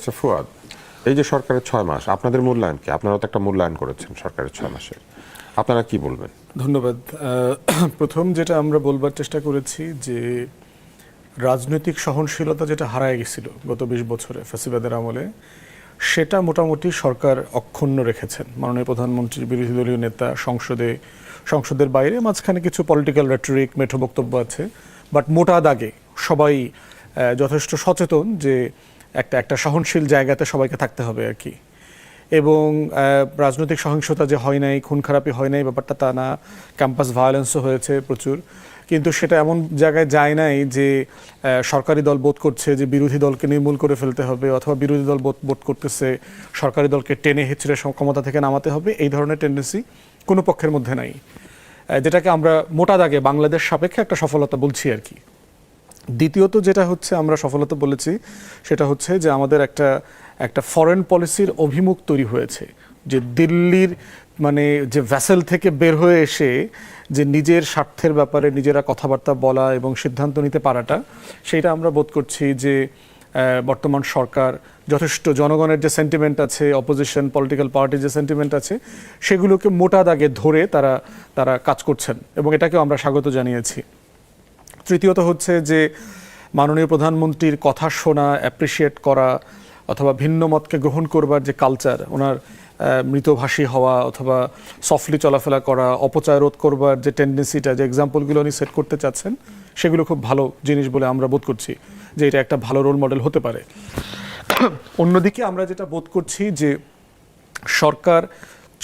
আচ্ছা ফুয়াদ, এই যে সরকারের 6 মাস আপনাদের মূল্যায়ন কি? আপনারা তো একটা মূল্যায়ন করেছেন সরকারের 6 মাসের, আপনারা কি বলবেন? ধন্যবাদ। প্রথম যেটা আমরা বলবার চেষ্টা করেছি যে রাজনৈতিক সহনশীলতা যেটা হারায় গেছিল গত 20 বছরে ফ্যাসিবাদের আমলে, সেটা মোটামুটি সরকার অক্ষুণ্ণ রেখেছেন। মাননীয় প্রধানমন্ত্রী, বিরোধী দলীয় নেতা, সংসদের বাইরে মাঝখানে কিছু পলিটিক্যাল রেটরিক, মেঠো বক্তব্য আছে, বাট মোটা দাগে সবাই যথেষ্ট সচেতন যে একটা সহনশীল জায়গাতে সবাইকে থাকতে হবে আর কি। এবং রাজনৈতিক সহিংসতা যে হয় নাই, খুন খারাপি হয় নাই ব্যাপারটা তা না, ক্যাম্পাস ভায়োলেন্সও হয়েছে প্রচুর, কিন্তু সেটা এমন জায়গায় যায় নাই যে সরকারি দল বোধ করছে যে বিরোধী দলকে নির্মূল করে ফেলতে হবে, অথবা বিরোধী দল বোধ করতেছে সরকারি দলকে টেনে হেঁচড়ে ক্ষমতা থেকে নামাতে হবে। এই ধরনের টেন্ডেন্সি কোনো পক্ষের মধ্যে নাই, যেটাকে আমরা মোটা দাগে বাংলাদেশ সাপেক্ষে একটা সফলতা বলছি আর কি। দ্বিতীয়ত যেটা হচ্ছে আমরা সফলতা বলেছি, সেটা হচ্ছে যে আমাদের একটা ফরেন পলিসির অভিমুখ তৈরি হয়েছে, যে দিল্লির মানে যে ভ্যাসেল থেকে বের হয়ে এসে যে নিজের স্বার্থের ব্যাপারে নিজেরা কথাবার্তা বলা এবং সিদ্ধান্ত নিতে পারাটা, সেটা আমরা বোধ করছি যে বর্তমান সরকার যথেষ্ট জনগণের যে সেন্টিমেন্ট আছে, অপোজিশন পলিটিক্যাল পার্টির যে সেন্টিমেন্ট আছে, সেগুলোকে মোটা দাগে ধরে তারা কাজ করছেন এবং এটাকেও আমরা স্বাগত জানিয়েছি। তৃতীয়ত হচ্ছে যে মাননীয় প্রধানমন্ত্রীর কথা শোনা, অ্যাপ্রিসিয়েট করা অথবা ভিন্ন মতকে গ্রহণ করবার যে কালচার, ওনার মৃতভাষী হওয়া অথবা সফটলি চলাফেরা করা, অপচয় রোধ করবার যে টেন্ডেন্সিটা, যে এক্সাম্পলগুলো উনি সেট করতে চাচ্ছেন, সেগুলো খুব ভালো জিনিস বলে আমরা বোধ করছি যে এটা একটা ভালো রোল মডেল হতে পারে। অন্যদিকে আমরা যেটা বোধ করছি যে সরকার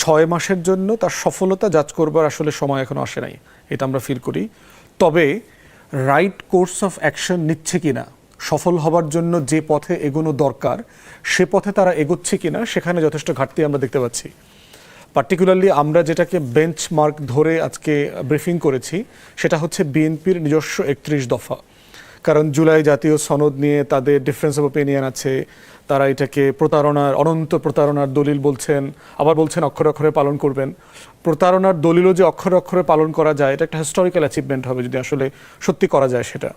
6 মাসের জন্য তার সফলতা যাচ করবার আসলে সময় এখনো আসে নাই, এটা আমরা ফিল করি। তবে রাইট কোর্স অফ অ্যাকশন নিচ্ছে কিনা, সফল হবার জন্য যে পথে এগোনো দরকার সে পথে তারা এগোচ্ছে কিনা, সেখানে যথেষ্ট ঘাটতি আমরা দেখতে পাচ্ছি। পার্টিকুলারলি আমরা যেটাকে বেঞ্চমার্ক ধরে আজকে ব্রিফিং করেছি, সেটা হচ্ছে বিএনপির নিজস্ব 31 দফা। কারণ জুলাই জাতীয় সনদ নিয়ে তাদের ডিফারেন্স অফ ওপিনিয়ন আছে, তারা এটাকে প্রতারণার, অনন্ত প্রতারণার দলিল বলছেন, আবার বলছেন অক্ষরে অক্ষরে পালন করবেন। প্রতারণার দলিলও যে অক্ষরে অক্ষরে পালন করা যায়, এটা একটা হিস্টোরিক্যাল অ্যাচিভমেন্ট হবে যদি আসলে সত্যি করা যায় সেটা।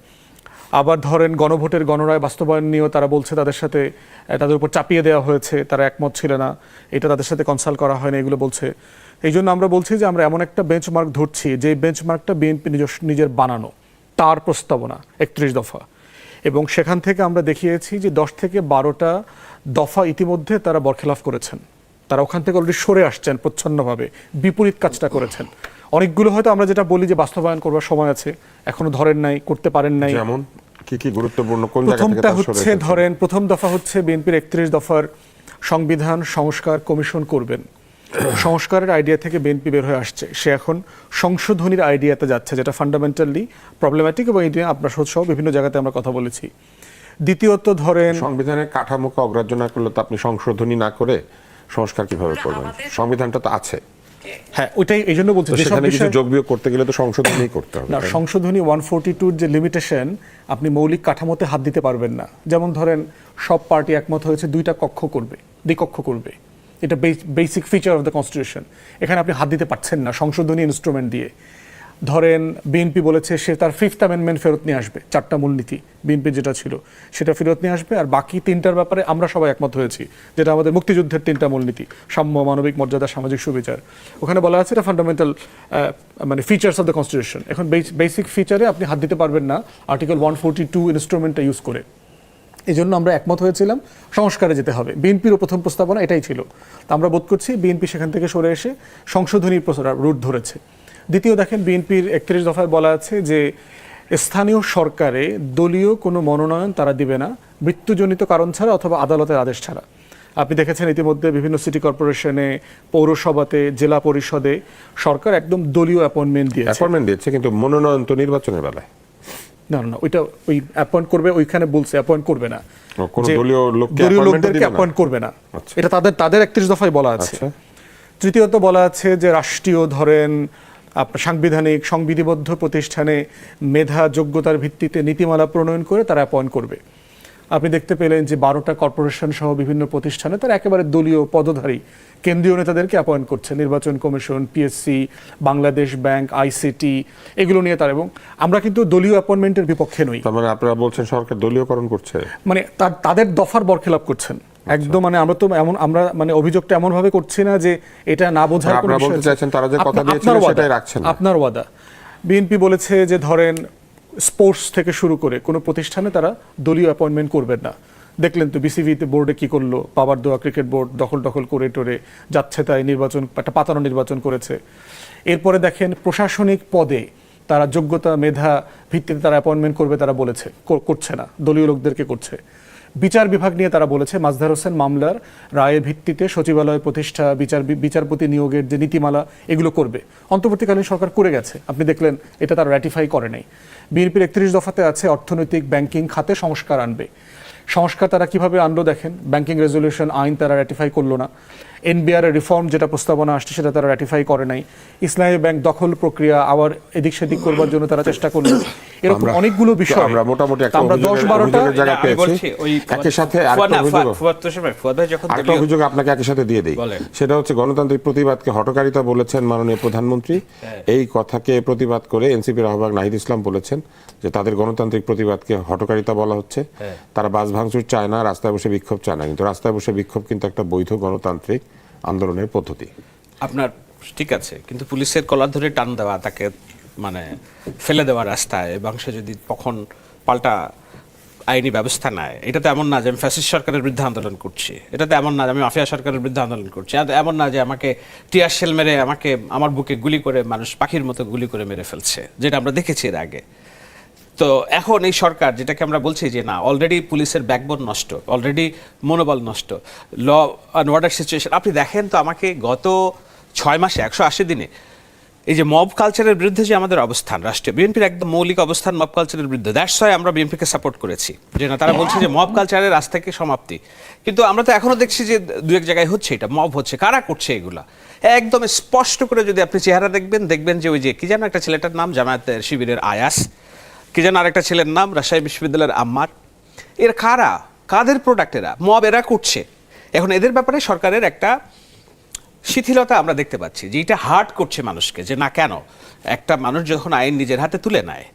আবার ধরেন গণভোটের গণরায় বাস্তবায়ন নিয়েও তারা বলছে তাদের উপর চাপিয়ে দেওয়া হয়েছে, তারা একমত ছিল না, এটা তাদের সাথে কনসাল্ট করা হয়নি, এগুলো বলছে। এই জন্য আমরা বলছি যে আমরা এমন একটা বেঞ্চমার্ক ধরছি, যে বেঞ্চমার্কটা বিএনপি নিজের বানানো, তার প্রস্তাবনা 31 দফা। এবং সেখান থেকে আমরা দেখিয়েছি যে 10 থেকে 12টা দফা ইতিমধ্যে তারা বরখেলাফ করেছেন, তারা ওখান থেকে অলরেডি সরে আসছেন, প্রচ্ছন্নভাবে বিপরীত কাজটা করেছেন। অনেকগুলো হয়তো আমরা যেটা বলি যে বাস্তবায়ন করবার সময় আছে, এখনো ধরেন নাই, করতে পারেন নাই। যেমন কি গুরুত্বপূর্ণ কোন জায়গা থেকে? প্রথমটা হচ্ছে ধরেন, প্রথম দফা হচ্ছে বিএনপির 31 দফার সংবিধান সংস্কার কমিশন করবেন। সংস্কারের আইডিয়া থেকে বিএনপি বের হয়ে আসছে, সে এখন সংশোধনীর আইডিয়াতে যাচ্ছে, যেটা ফান্ডামেন্টালি প্রবলেম্যাটিক, এবং এই নিয়ে আপনার সহ বিভিন্ন জায়গাতে আমরা কথা বলেছি। দ্বিতীয়ত ধরেন, সংবিধানের কাঠামোকে অগ্রাহ্য না করলে তো আপনি সংশোধনী না করে সংস্কার কিভাবে করবেন? সংবিধানটা তো আছে। হ্যাঁ, ওইটাই, এই জন্য বলছি সেখানে কিছু যোগ বিয়োগ করতে গেলে তো সংশোধনী করতে হবে। না, সংশোধনী 142 যে লিমিটেশন, আপনি মৌলিক কাঠামোতে হাত দিতে পারবেন না। যেমন ধরেন, সব পার্টি একমত হয়েছে 2টা কক্ষ করবে, দ্বিকক্ষ করবে, এটা basic feature of the constitution. এখানে আপনি হাত দিতে পারছেন না সংশোধনী ইনস্ট্রুমেন্ট দিয়ে। ধরেন বিএনপি বলেছে সে তার 5th অ্যামেন্ডমেন্ট ফেরত নিয়ে আসবে, 4টা মূলনীতি বিএনপি যেটা ছিল সেটা ফেরত নিয়ে আসবে, আর বাকি 3টার ব্যাপারে আমরা সবাই একমত হয়েছি, যেটা আমাদের মুক্তিযুদ্ধের 3টা মূলনীতি, সাম্য, মানবিক মর্যাদা, সামাজিক সুবিচার। ওখানে বলা আছে এটা ফান্ডামেন্টাল মানে ফিচার্স অফ দ্য কনস্টিটিউশন। এখন বেসিক ফিচারে আপনি হাত দিতে পারবেন না আর্টিকেল 142 ইনস্ট্রুমেন্টটা ইউজ করে। এই জন্য আমরা একমত হয়েছিলাম সংস্কারে যেতে হবে। বিএনপিরও প্রথম প্রস্তাবনা এটাই ছিল। তা আমরা বোধ করছি বিএনপি সেখান থেকে সরে এসে সংশোধনীর রুট ধরেছে। দ্বিতীয় দেখেন, বিএনপির 31 দফায় বলা আছে যে স্থানীয় সরকারে দলীয় কোনো মনোনয়ন তারা দিবে না মৃত্যুজনিত কারণ ছাড়া অথবা আদালতের আদেশ ছাড়া। আপনি দেখেছেন ইতিমধ্যে বিভিন্ন সিটি কর্পোরেশনে, পৌরসভাতে, জেলা পরিষদে সরকার একদম দলীয় অ্যাপয়েন্টমেন্ট দিয়েছে, কিন্তু মনোনয়ন তো নির্বাচনের বেলায় না, ওইটা ওই অ্যাপয়েন্ট করবে, ওইখানে বলছে অ্যাপয়েন্ট করবে না, দলীয় লোকদেরকে অ্যাপয়েন্ট করবে না, এটা তাদের 31 দফায় বলা আছে। তৃতীয়ত বলা আছে যে রাষ্ট্রীয় ধরেন সাংবিধানিক সংবিধিবদ্ধ প্রতিষ্ঠানে মেধা যোগ্যতার ভিত্তিতে নীতিমালা প্রণয়ন করে তারা অ্যাপয়েন্ট করবে। আপনি দেখতে পেলেন যে 12টা কর্পোরেশন সহ বিভিন্ন প্রতিষ্ঠানে তারা একেবারে দলীয় পদধারী কেন্দ্রীয় নেতাদেরকে অ্যাপয়েন্ট করছে, নির্বাচন commission, PSC, Bangladesh bank, ICT, এগুলো নিয়ে তার। এবং আমরা কিন্তু দলীয় অ্যাপয়েন্টমেন্টের বিপক্ষে নই। তার মানে আপনারা বলছেন সরকার দলীয়করণ করছে, মানে তাদের দফার বরখেলাপ করছেন একদম। মানে আমরা মানে অভিযোগটা এমন ভাবে করছি না যে এটা না বোঝার কোনো আপনারা বলতে চাইছেন তারা যে কথা দিয়েছিল সেটাই রাখছেন না। আপনার ওয়াদা। বিএনপি বলেছে যে ধরেন স্পোর্টস থেকে শুরু করে কোনো প্রতিষ্ঠানে তারা দলীয় অ্যাপয়েন্টমেন্ট করবেন না। দেখলেন তো বিসিবিতে বোর্ডে কি করলো, পাওয়ার দেওয়া ক্রিকেট বোর্ড দখল করে টোরে যাচ্ছে, তাই নির্বাচন একটা পাতানো নির্বাচন করেছে। এরপরে দেখেন প্রশাসনিক পদে তারা যোগ্যতা মেধা ভিত্তিতে তারা অ্যাপয়েন্টমেন্ট করবে, তারা বলেছে করছে না, দলীয় লোকদেরকে করছে। বিচার বিভাগ নিয়ে তারা বলেছে মাজদার হোসেন মামলার রায়ের ভিত্তিতে সচিবালয় প্রতিষ্ঠা, বিচারপতি নিয়োগের যে নীতিমালা এগুলো করবে। অন্তর্বর্তীকালীন সরকার করে গেছে, আপনি দেখলেন, এটা তারা র্যাটিফাই করে নাই। বিএনপির 31 দফাতে আছে অর্থনৈতিক ব্যাংকিং খাতে সংস্কার আনবে। সংস্কার তারা কিভাবে আনলো দেখেন, ব্যাংকিং রেজলিউশন আইন তারা র্যাটিফাই করলো না। এনবিআর রিফর্ম যেটা প্রস্তাবনা আসছে সেটা তারা র্যাটিফাই করে নাই। ইসলামী ব্যাংক দখল প্রক্রিয়া আবার এদিক সেদিক করবার জন্য তারা চেষ্টা করলো। এরকম অনেকগুলো বিষয় আমরা মোটামুটি একটা আমরা 10-12টা জায়গা পেয়েছি। একই সাথে আরেকটা অভিযোগ আপনাকে একই সাথে দিয়ে দেই, সেটা হচ্ছে গণতান্ত্রিক প্রতিবাদকে হঠকারিতা বলেছেন মাননীয় প্রধানমন্ত্রী। এই কথাকে প্রতিবাদ করে এনসিপির আহ্বায়ক নাহিদ ইসলাম বলেছেন যে তাদের গণতান্ত্রিক প্রতিবাদকে হঠকারিতা বলা হচ্ছে। তারা বাস ভাঙচুর চায় না, রাস্তায় বসে বিক্ষোভ চায় না, কিন্তু রাস্তায় বসে বিক্ষোভ কিন্তু একটা বৈধ গণতান্ত্রিক আন্দোলনের পদ্ধতি। আপনার ঠিক আছে, কিন্তু পুলিশের কলার ধরে টান দেওয়া, তাকে মানে ফেলে দেওয়া রাস্তায়, এবং সে যদি কখন পাল্টা আইনি ব্যবস্থা নেয়, এটা তো এমন না যে আমি ফ্যাসিস্ট সরকারের বিরুদ্ধে আন্দোলন করছি, এটা তো এমন না যে আমি মাফিয়া সরকারের বিরুদ্ধে আন্দোলন করছি, এমন না যে আমাকে টিয়ার শেল মেরে আমাকে আমার বুকে গুলি করে মানুষ পাখির মতো গুলি করে মেরে ফেলছে, যেটা আমরা দেখেছি এর আগে। তো এখন এই সরকার যেটাকে আমরা বলছি যে না, অলরেডি পুলিশের ব্যাকবোন নষ্ট, অলরেডি মনোবল নষ্ট, ল অ্যান্ড অর্ডার সিচুয়েশন। আপনি দেখেন তো আমাকে গত 6 মাসে 180 দিনে এই যে মব কালচারের বিরুদ্ধে যে আমাদের অবস্থান, রাষ্ট্রীয় বিএনপির একদম মৌলিক অবস্থান মব কালচারের বিরুদ্ধে, দ্যাটস ওয়াই আমরা বিএনপিকে সাপোর্ট করেছি। যে না, তারা বলছে যে মব কালচারের আজ থেকে সমাপ্তি, কিন্তু আমরা তো এখনো দেখছি যে দু এক জায়গায় হচ্ছে, এটা মব হচ্ছে। কারা করছে এগুলা একদম স্পষ্ট করে যদি আপনি চেহারা দেখবেন যে ওই যে কি যেন একটা ছেলেটার নাম জামায়াত শিবিরের আয়াস, কি যেন আরেকটা ছেলের নাম রাজশাহী বিশ্ববিদ্যালয়ের আম্মার, এর কারা, কাদের প্রোডাক্ট এরা, মব এরা করছে। এখন এদের ব্যাপারে সরকারের একটা শিথিলতা আমরা দেখতে পাচ্ছি, যে এটা হার্ট করছে মানুষকে, যে না কেন একটা মানুষ যখন আইন নিজের হাতে তুলে নেয়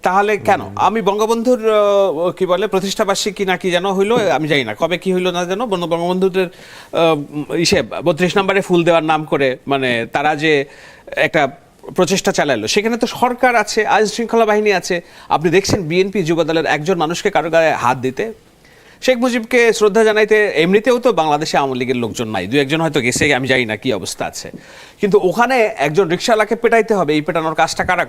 তাহলে কেন। আমি বঙ্গবন্ধুর কি বলে প্রতিষ্ঠাবার্ষিকী না কি যেন হইলো, আমি জানি না কবে কি হইলো না যেন, বঙ্গবন্ধুদের 32 নম্বরে ফুল দেওয়ার নাম করে মানে তারা যে একটা প্রচেষ্টা চালালো, সেখানে তো সরকার আছে, আইন শৃঙ্খলা বাহিনী আছে। আপনি দেখছেন বিএনপি যুবদলের একজন মানুষকে কারো গায়ে হাত দিতে, শেখ মুজিবকে শ্রদ্ধা জানাইতে, এমনিতেও তো বাংলাদেশে আওয়ামী লীগের লোকজন নাই, দু একজন হয়তো গেছে, আমি জানি না কি অবস্থা আছে, কিন্তু ওখানে একজন রিকশাওয়ালাকে পেটাইতে হবে, এই পেটানোর কাজটা কারা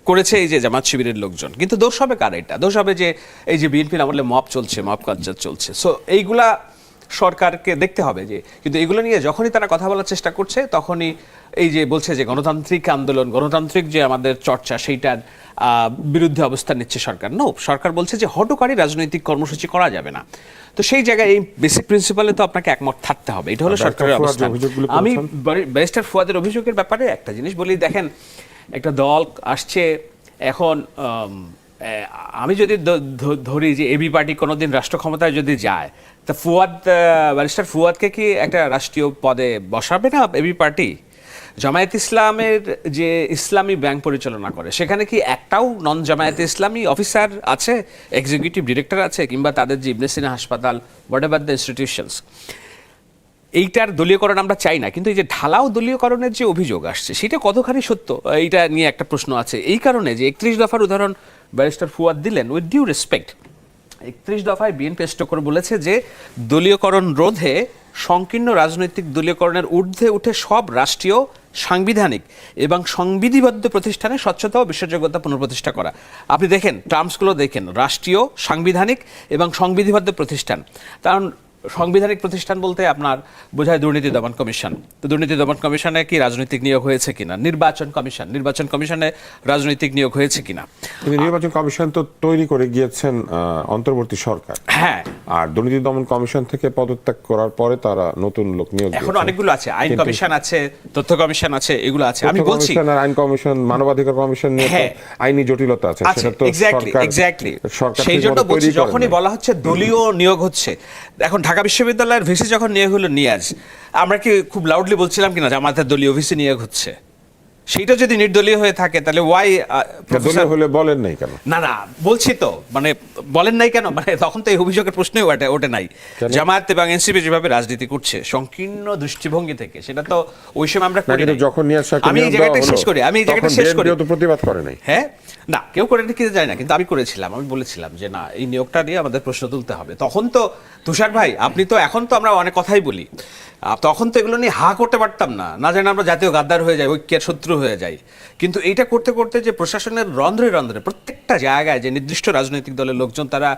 করেছে এই যে জামাত শিবিরের লোকজন। কিন্তু দোষ হবে কার? এটা দোষ হবে যে এই যে বিএনপির আমলে মব চলছে, মব কালচার চলছে। সো এইগুলা সরকারকে দেখতে হবে যে, কিন্তু এগুলো নিয়ে যখনই তারা কথা বলার চেষ্টা করছে তখনই এই যে বলছে যে গণতান্ত্রিক আন্দোলন, গণতান্ত্রিক যে আমাদের চর্চা, সেইটার বিরুদ্ধে অবস্থান নিচ্ছে সরকার। নো, সরকার বলছে যে হঠকারী রাজনৈতিক কর্মসূচি করা যাবে না। তো সেই জায়গায় এই বেসিক প্রিন্সিপালে তো আপনাকে একমত থাকতে হবে, এটা হলো সরকারের অবস্থান। আমি ব্যারিস্টার ফুয়াদের অভিযোগের ব্যাপারে একটা জিনিস বলি, দেখেন একটা দল আসছে এখন, আমি যদি ধরি যে এবি পার্টি কোনোদিন রাষ্ট্র ক্ষমতায় যদি যায়, তা ব্যারিস্টার ফুয়াদকে কি একটা রাষ্ট্রীয় পদে বসাবে না এবি পার্টি? জামায়াত ইসলামের যে ইসলামী ব্যাংক পরিচালনা করে, সেখানে কি একটাও নন জামায়াত ইসলামী অফিসার আছে, এক্সিকিউটিভ ডিরেক্টর আছে, কিংবা তাদের যে ইবনে সিনা হাসপাতাল, হোয়াট এভার দ্য ইনস্টিটিউশনস, এইটার দলীয়করণ আমরা চাই না। কিন্তু এই যে ঢালাও দলীয়করণের যে অভিযোগ আসছে, সেটা কতখানি সত্য, এইটা নিয়ে একটা প্রশ্ন আছে। এই কারণে যে 31 দফার উদাহরণ ব্যারিস্টার ফুয়াদ দিলেন, উইথ ডিউ রেসপেক্ট, 31 দফায় বিএনপি স্পষ্ট করে বলেছে যে দলীয়করণ রোধে সংকীর্ণ রাজনৈতিক দলীয়করণের ঊর্ধ্বে উঠে সব রাষ্ট্রীয়, সাংবিধানিক এবং সংবিধিবদ্ধ প্রতিষ্ঠানে স্বচ্ছতা ও বিশ্বাসযোগ্যতা পুনঃপ্রতিষ্ঠা করা। আপনি দেখেন টার্মসগুলো দেখেন, রাষ্ট্রীয়, সাংবিধানিক এবং সংবিধিবদ্ধ প্রতিষ্ঠান। কারণ সাংবিধানিক প্রতিষ্ঠান বলতে আপনার বোঝায় দুর্নীতি দমন কমিশন। তো দুর্নীতি দমন কমিশনে কি রাজনৈতিক নিয়োগ হয়েছে কিনা, নির্বাচন কমিশনে রাজনৈতিক নিয়োগ হয়েছে কিনা। কিন্তু নির্বাচন কমিশন তো তৈরি করে গিয়েছেন অন্তর্বর্তী সরকার, হ্যাঁ, আর দুর্নীতি দমন কমিশন থেকে পদত্যাগ করার পরে তারা নতুন লোক নিয়োগ এখন দিয়েছেন। অনেকগুলো আছে, আইন কমিশন আছে, তথ্য কমিশন আছে, এগুলো আছে। আমি তথ্য বলছি কমিশন আর আইন কমিশন, মানবাধিকার কমিশন নিয়ে তো হ্যাঁ। আইনি জটিলতা আছে, সেটা তো এক্স্যাক্টলি সরকার সেই জন্য ঠিকমতো বলছি, তৈরি করেন যখনই নাই। বলা হচ্ছে দলীয় নিয়োগ হচ্ছে, এখন ঢাকা বিশ্ববিদ্যালয়ের ভিসি যখন নিয়োগ হলো নিয়াজ, আমরা কি খুব লাউডলি বলছিলাম কিনা যে আমাদের দলীয় ভিসি নিয়োগ হচ্ছে? সেইটা যদি নির্দলীয় হয়ে থাকে তাহলে ওয়াই দলীয় হলে বলেন নাই কেন? না বলছি তো, মানে বলেন নাই কেন, মানে তখন তো এই অভিযোগের প্রশ্নই ওঠে নাই। কেন? জামায়াত এবং এনসিপি যেভাবে রাজনীতি করছে সংকীর্ণ দৃষ্টিভঙ্গি থেকে, সেটা তো ওই সময় আমরা না, করি কিন্তু নাই। যখন নিয়াজ শাহকে আমি এই নিয়োগ জায়গাটা দেওয়া শেষ হলো, করি, তখন বিএনপিও তো প্রতিবাদ করে নাই। হ্যাঁ, না কেউ করে কি যায় না, কিন্তু আমি করেছিলাম। আমি বলেছিলাম যে না, এই নিয়োগটা নিয়ে আমাদের প্রশ্ন তুলতে হবে। তখন তো তুষার ভাই, আপনি তো, এখন তো আমরা অনেক কথাই বলি, তখন তো এগুলো নিয়ে হা করতে পারতাম না, না জানি আমরা জাতীয় গাদ্দার হয়ে যাই, ঐক্যের শত্রু হয়ে যাই। কিন্তু এইটা করতে করতে যে প্রশাসনের রন্ধ্রে রন্ধ্রে প্রত্যেকটা জায়গায় যে নির্দিষ্ট রাজনৈতিক দলের লোকজন তারা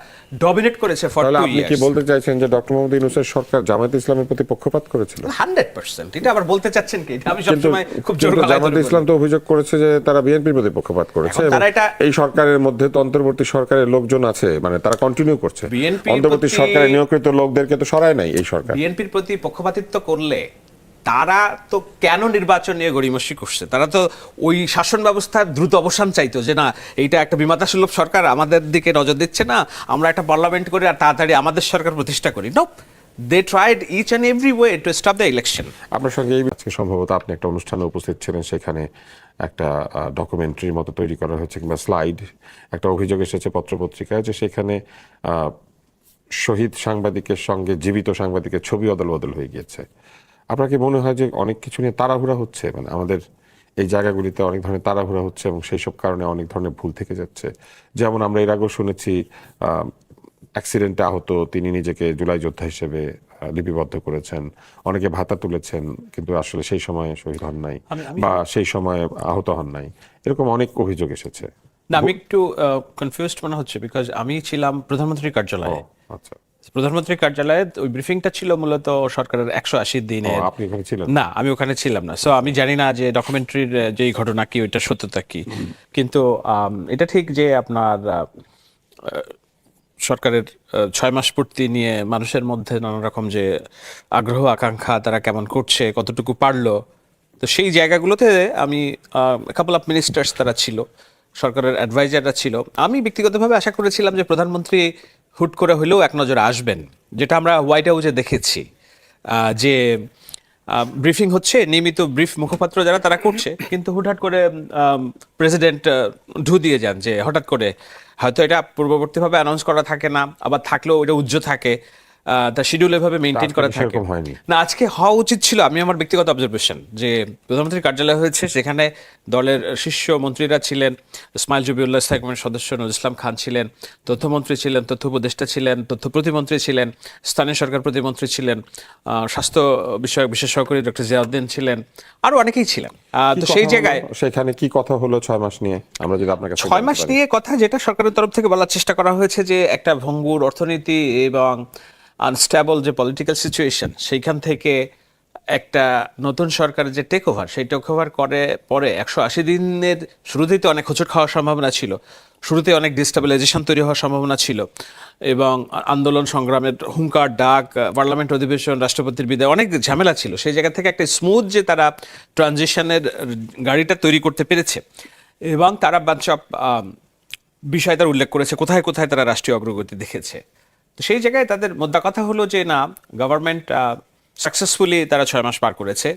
ডমিনেট করেছে ফর তাহলে 2 আপনি কি years। বলতে চাইছেন যে ডক্টর মোহাম্মদ ইউনূসের সরকার জামায়াত ইসলামের প্রতি পক্ষপাত করেছিল? 100%। এটা আবার বলতে চাচ্ছেন কি? এটা আমি কিন্তু সবসময় খুব জোর কিন্তু গলায় জামায়াত ধরে ইসলাম বলি। তো অভিযোগ করেছে যে তারা বিএনপির প্রতি পক্ষপাত করেছে, এখন এবং তারা এটা- এই সরকারের মধ্যে তো অন্তর্বর্তী সরকারের লোকজন আছে, মানে তারা কন্টিনিউ করছে। বিএনপির অন্তর্বর্তী প্রতি- সরকারের নিয়োগকৃত লোকদেরকে তো সরায় নাই এই সরকার। বিএনপির প্রতি পক্ষপাতিত্ব করলে তারা তো কেন নির্বাচন নিয়ে গড়িমসি করছে? তারা তো ওই শাসন ব্যবস্থার দ্রুত অবসান চাইতো, যে না, এইটা একটা বিমাতা সুলভ সরকার, আমাদের দিকে নজর দিচ্ছে না, আমরা একটা পার্লামেন্ট করে আর তাড়াতাড়ি আমাদের সরকার প্রতিষ্ঠা করি। No, they tried each and every way to stop the election. আপনার সঙ্গে এই আজকে সম্ভবত আপনি একটা অনুষ্ঠানে উপস্থিত ছিলেন, সেখানে একটা ডকুমেন্টারির মতো তৈরি করা হয়েছে, কিংবা স্লাইড, একটা অভিযোগ এসেছে পত্রপত্রিকায় যে সেখানে শহীদ সাংবাদিকের সঙ্গে জীবিত সাংবাদিকের ছবি অদল বদল হয়ে গিয়েছে। আপনার কি মনে হয় যে অনেক কিছু নিয়ে তাড়াহুড়া হচ্ছে, মানে আমাদের এই জায়গাগুলিতে অনেক ধরনের তাড়াহুড়া হচ্ছে এবং সেই সব কারণে অনেক ধরনের ভুল থেকে যাচ্ছে? যেমন আমরা এর আগেও শুনেছি অ্যাক্সিডেন্টে আহত তিনি নিজেকে জুলাই যোদ্ধা হিসেবে লিপিবদ্ধ করেছেন, অনেকে ভাতা তুলেছেন কিন্তু আসলে সেই সময় শহীদ হন নাই বা সেই সময় আহত হন নাই, এরকম অনেক অভিযোগ এসেছে। না, আমি একটু কনফিউজড মনে হচ্ছে, বিকজ আমি ছিলাম প্রধানমন্ত্রীর কার্যালয়ে। আচ্ছা, প্রধানমন্ত্রীর কার্যালয়ে ওই ব্রিফিংটা ছিল মূলত সরকারের 180 দিনে। আপনি ওখানে ছিলেন? না, আমি ওখানে ছিলাম না, সো আমি জানি না যে ডকুমেন্টারির যেই ঘটনা কি, ওইটা সত্যতা কি। কিন্তু এটা ঠিক যে আপনার সরকারের 6 মাস পূর্তি নিয়ে মানুষের মধ্যে নানা রকম যে আগ্রহ আকাঙ্ক্ষা, তারা কেমন করছে, কতটুকু পারলো, তো সেই জায়গাগুলোতে আমি কাপল অফ মিনিস্টার্স তারা ছিল, সরকারের অ্যাডভাইজাররা ছিল। আমি ব্যক্তিগতভাবে আশা করেছিলাম যে প্রধানমন্ত্রী হুট করে হলেও এক নজরে আসবেন, যেটা আমরা হোয়াইট হাউসে দেখেছি, যে ব্রিফিং হচ্ছে, নিয়মিত ব্রিফ মুখপাত্র যারা তারা করছে, কিন্তু হুটহাট করে প্রেসিডেন্ট ঢু দিয়ে যান, যে হঠাৎ করে হয়তো এটা পূর্ববর্তীভাবে অ্যানাউন্স করা থাকে না, আবার থাকলেও এটা উজ্জ্ব থাকে, তার শিডিউল এভাবে মেনটেন করা থাকে সেরকম হয়নি। না। আজকে হওয়া উচিত ছিল, আমি আমার ব্যক্তিগত অবজারভেশন, যে প্রধানমন্ত্রীর কার্যালয় হয়েছে, সেখানে দলের শীর্ষ মন্ত্রীরা ছিলেন, ইসমাইল জবিউল্লাহ স্থায়ী কমিটির সদস্য নজরুল ইসলাম খান ছিলেন, তথ্যমন্ত্রী ছিলেন, তথ্য উপদেষ্টা ছিলেন, তথ্য প্রতিমন্ত্রী ছিলেন, স্থানীয় সরকার প্রতিমন্ত্রী ছিলেন, স্বাস্থ্য বিষয়ক বিশেষ সহকারী ডক্টর জিয়াউদ্দিন ছিলেন, আরো অনেকেই ছিলেন। তো সেই জায়গায় সেখানে কি কথা হলো 6 মাস নিয়ে, আমরা যদি আপনার কাছে 6 মাস নিয়ে কথা, যেটা সরকারের তরফ থেকে বলার চেষ্টা করা হয়েছে, যে একটা ভঙ্গুর অর্থনীতি এবং আনস্টেবল যে পলিটিক্যাল সিচুয়েশন, সেইখান থেকে একটা নতুন সরকারের যে টেক ওভার, সেই টেক ওভার করে পরে 180 দিনের শুরুতেই তো অনেক হোঁচট খাওয়ার সম্ভাবনা ছিল, শুরুতে অনেক ডিস্টেবিলাইজেশন তৈরি হওয়ার সম্ভাবনা ছিল, এবং আন্দোলন সংগ্রামের হুঙ্কার ডাক, পার্লামেন্ট অধিবেশন, রাষ্ট্রপতির বিদায়, অনেক ঝামেলা ছিল। সেই জায়গা থেকে একটা স্মুথ যে তারা ট্রানজিশনের গাড়িটা তৈরি করতে পেরেছে, এবং তারা বাঞ্চ অফ বিষয় তারা উল্লেখ করেছে, কোথায় কোথায় তারা রাষ্ট্রীয় অগ্রগতি দেখেছে। তো সেই জায়গায় তাদের মোদ্দা কথা হলো যে না, গভর্নমেন্ট সাকসেসফুলি তারা 6 মাস পার করেছে।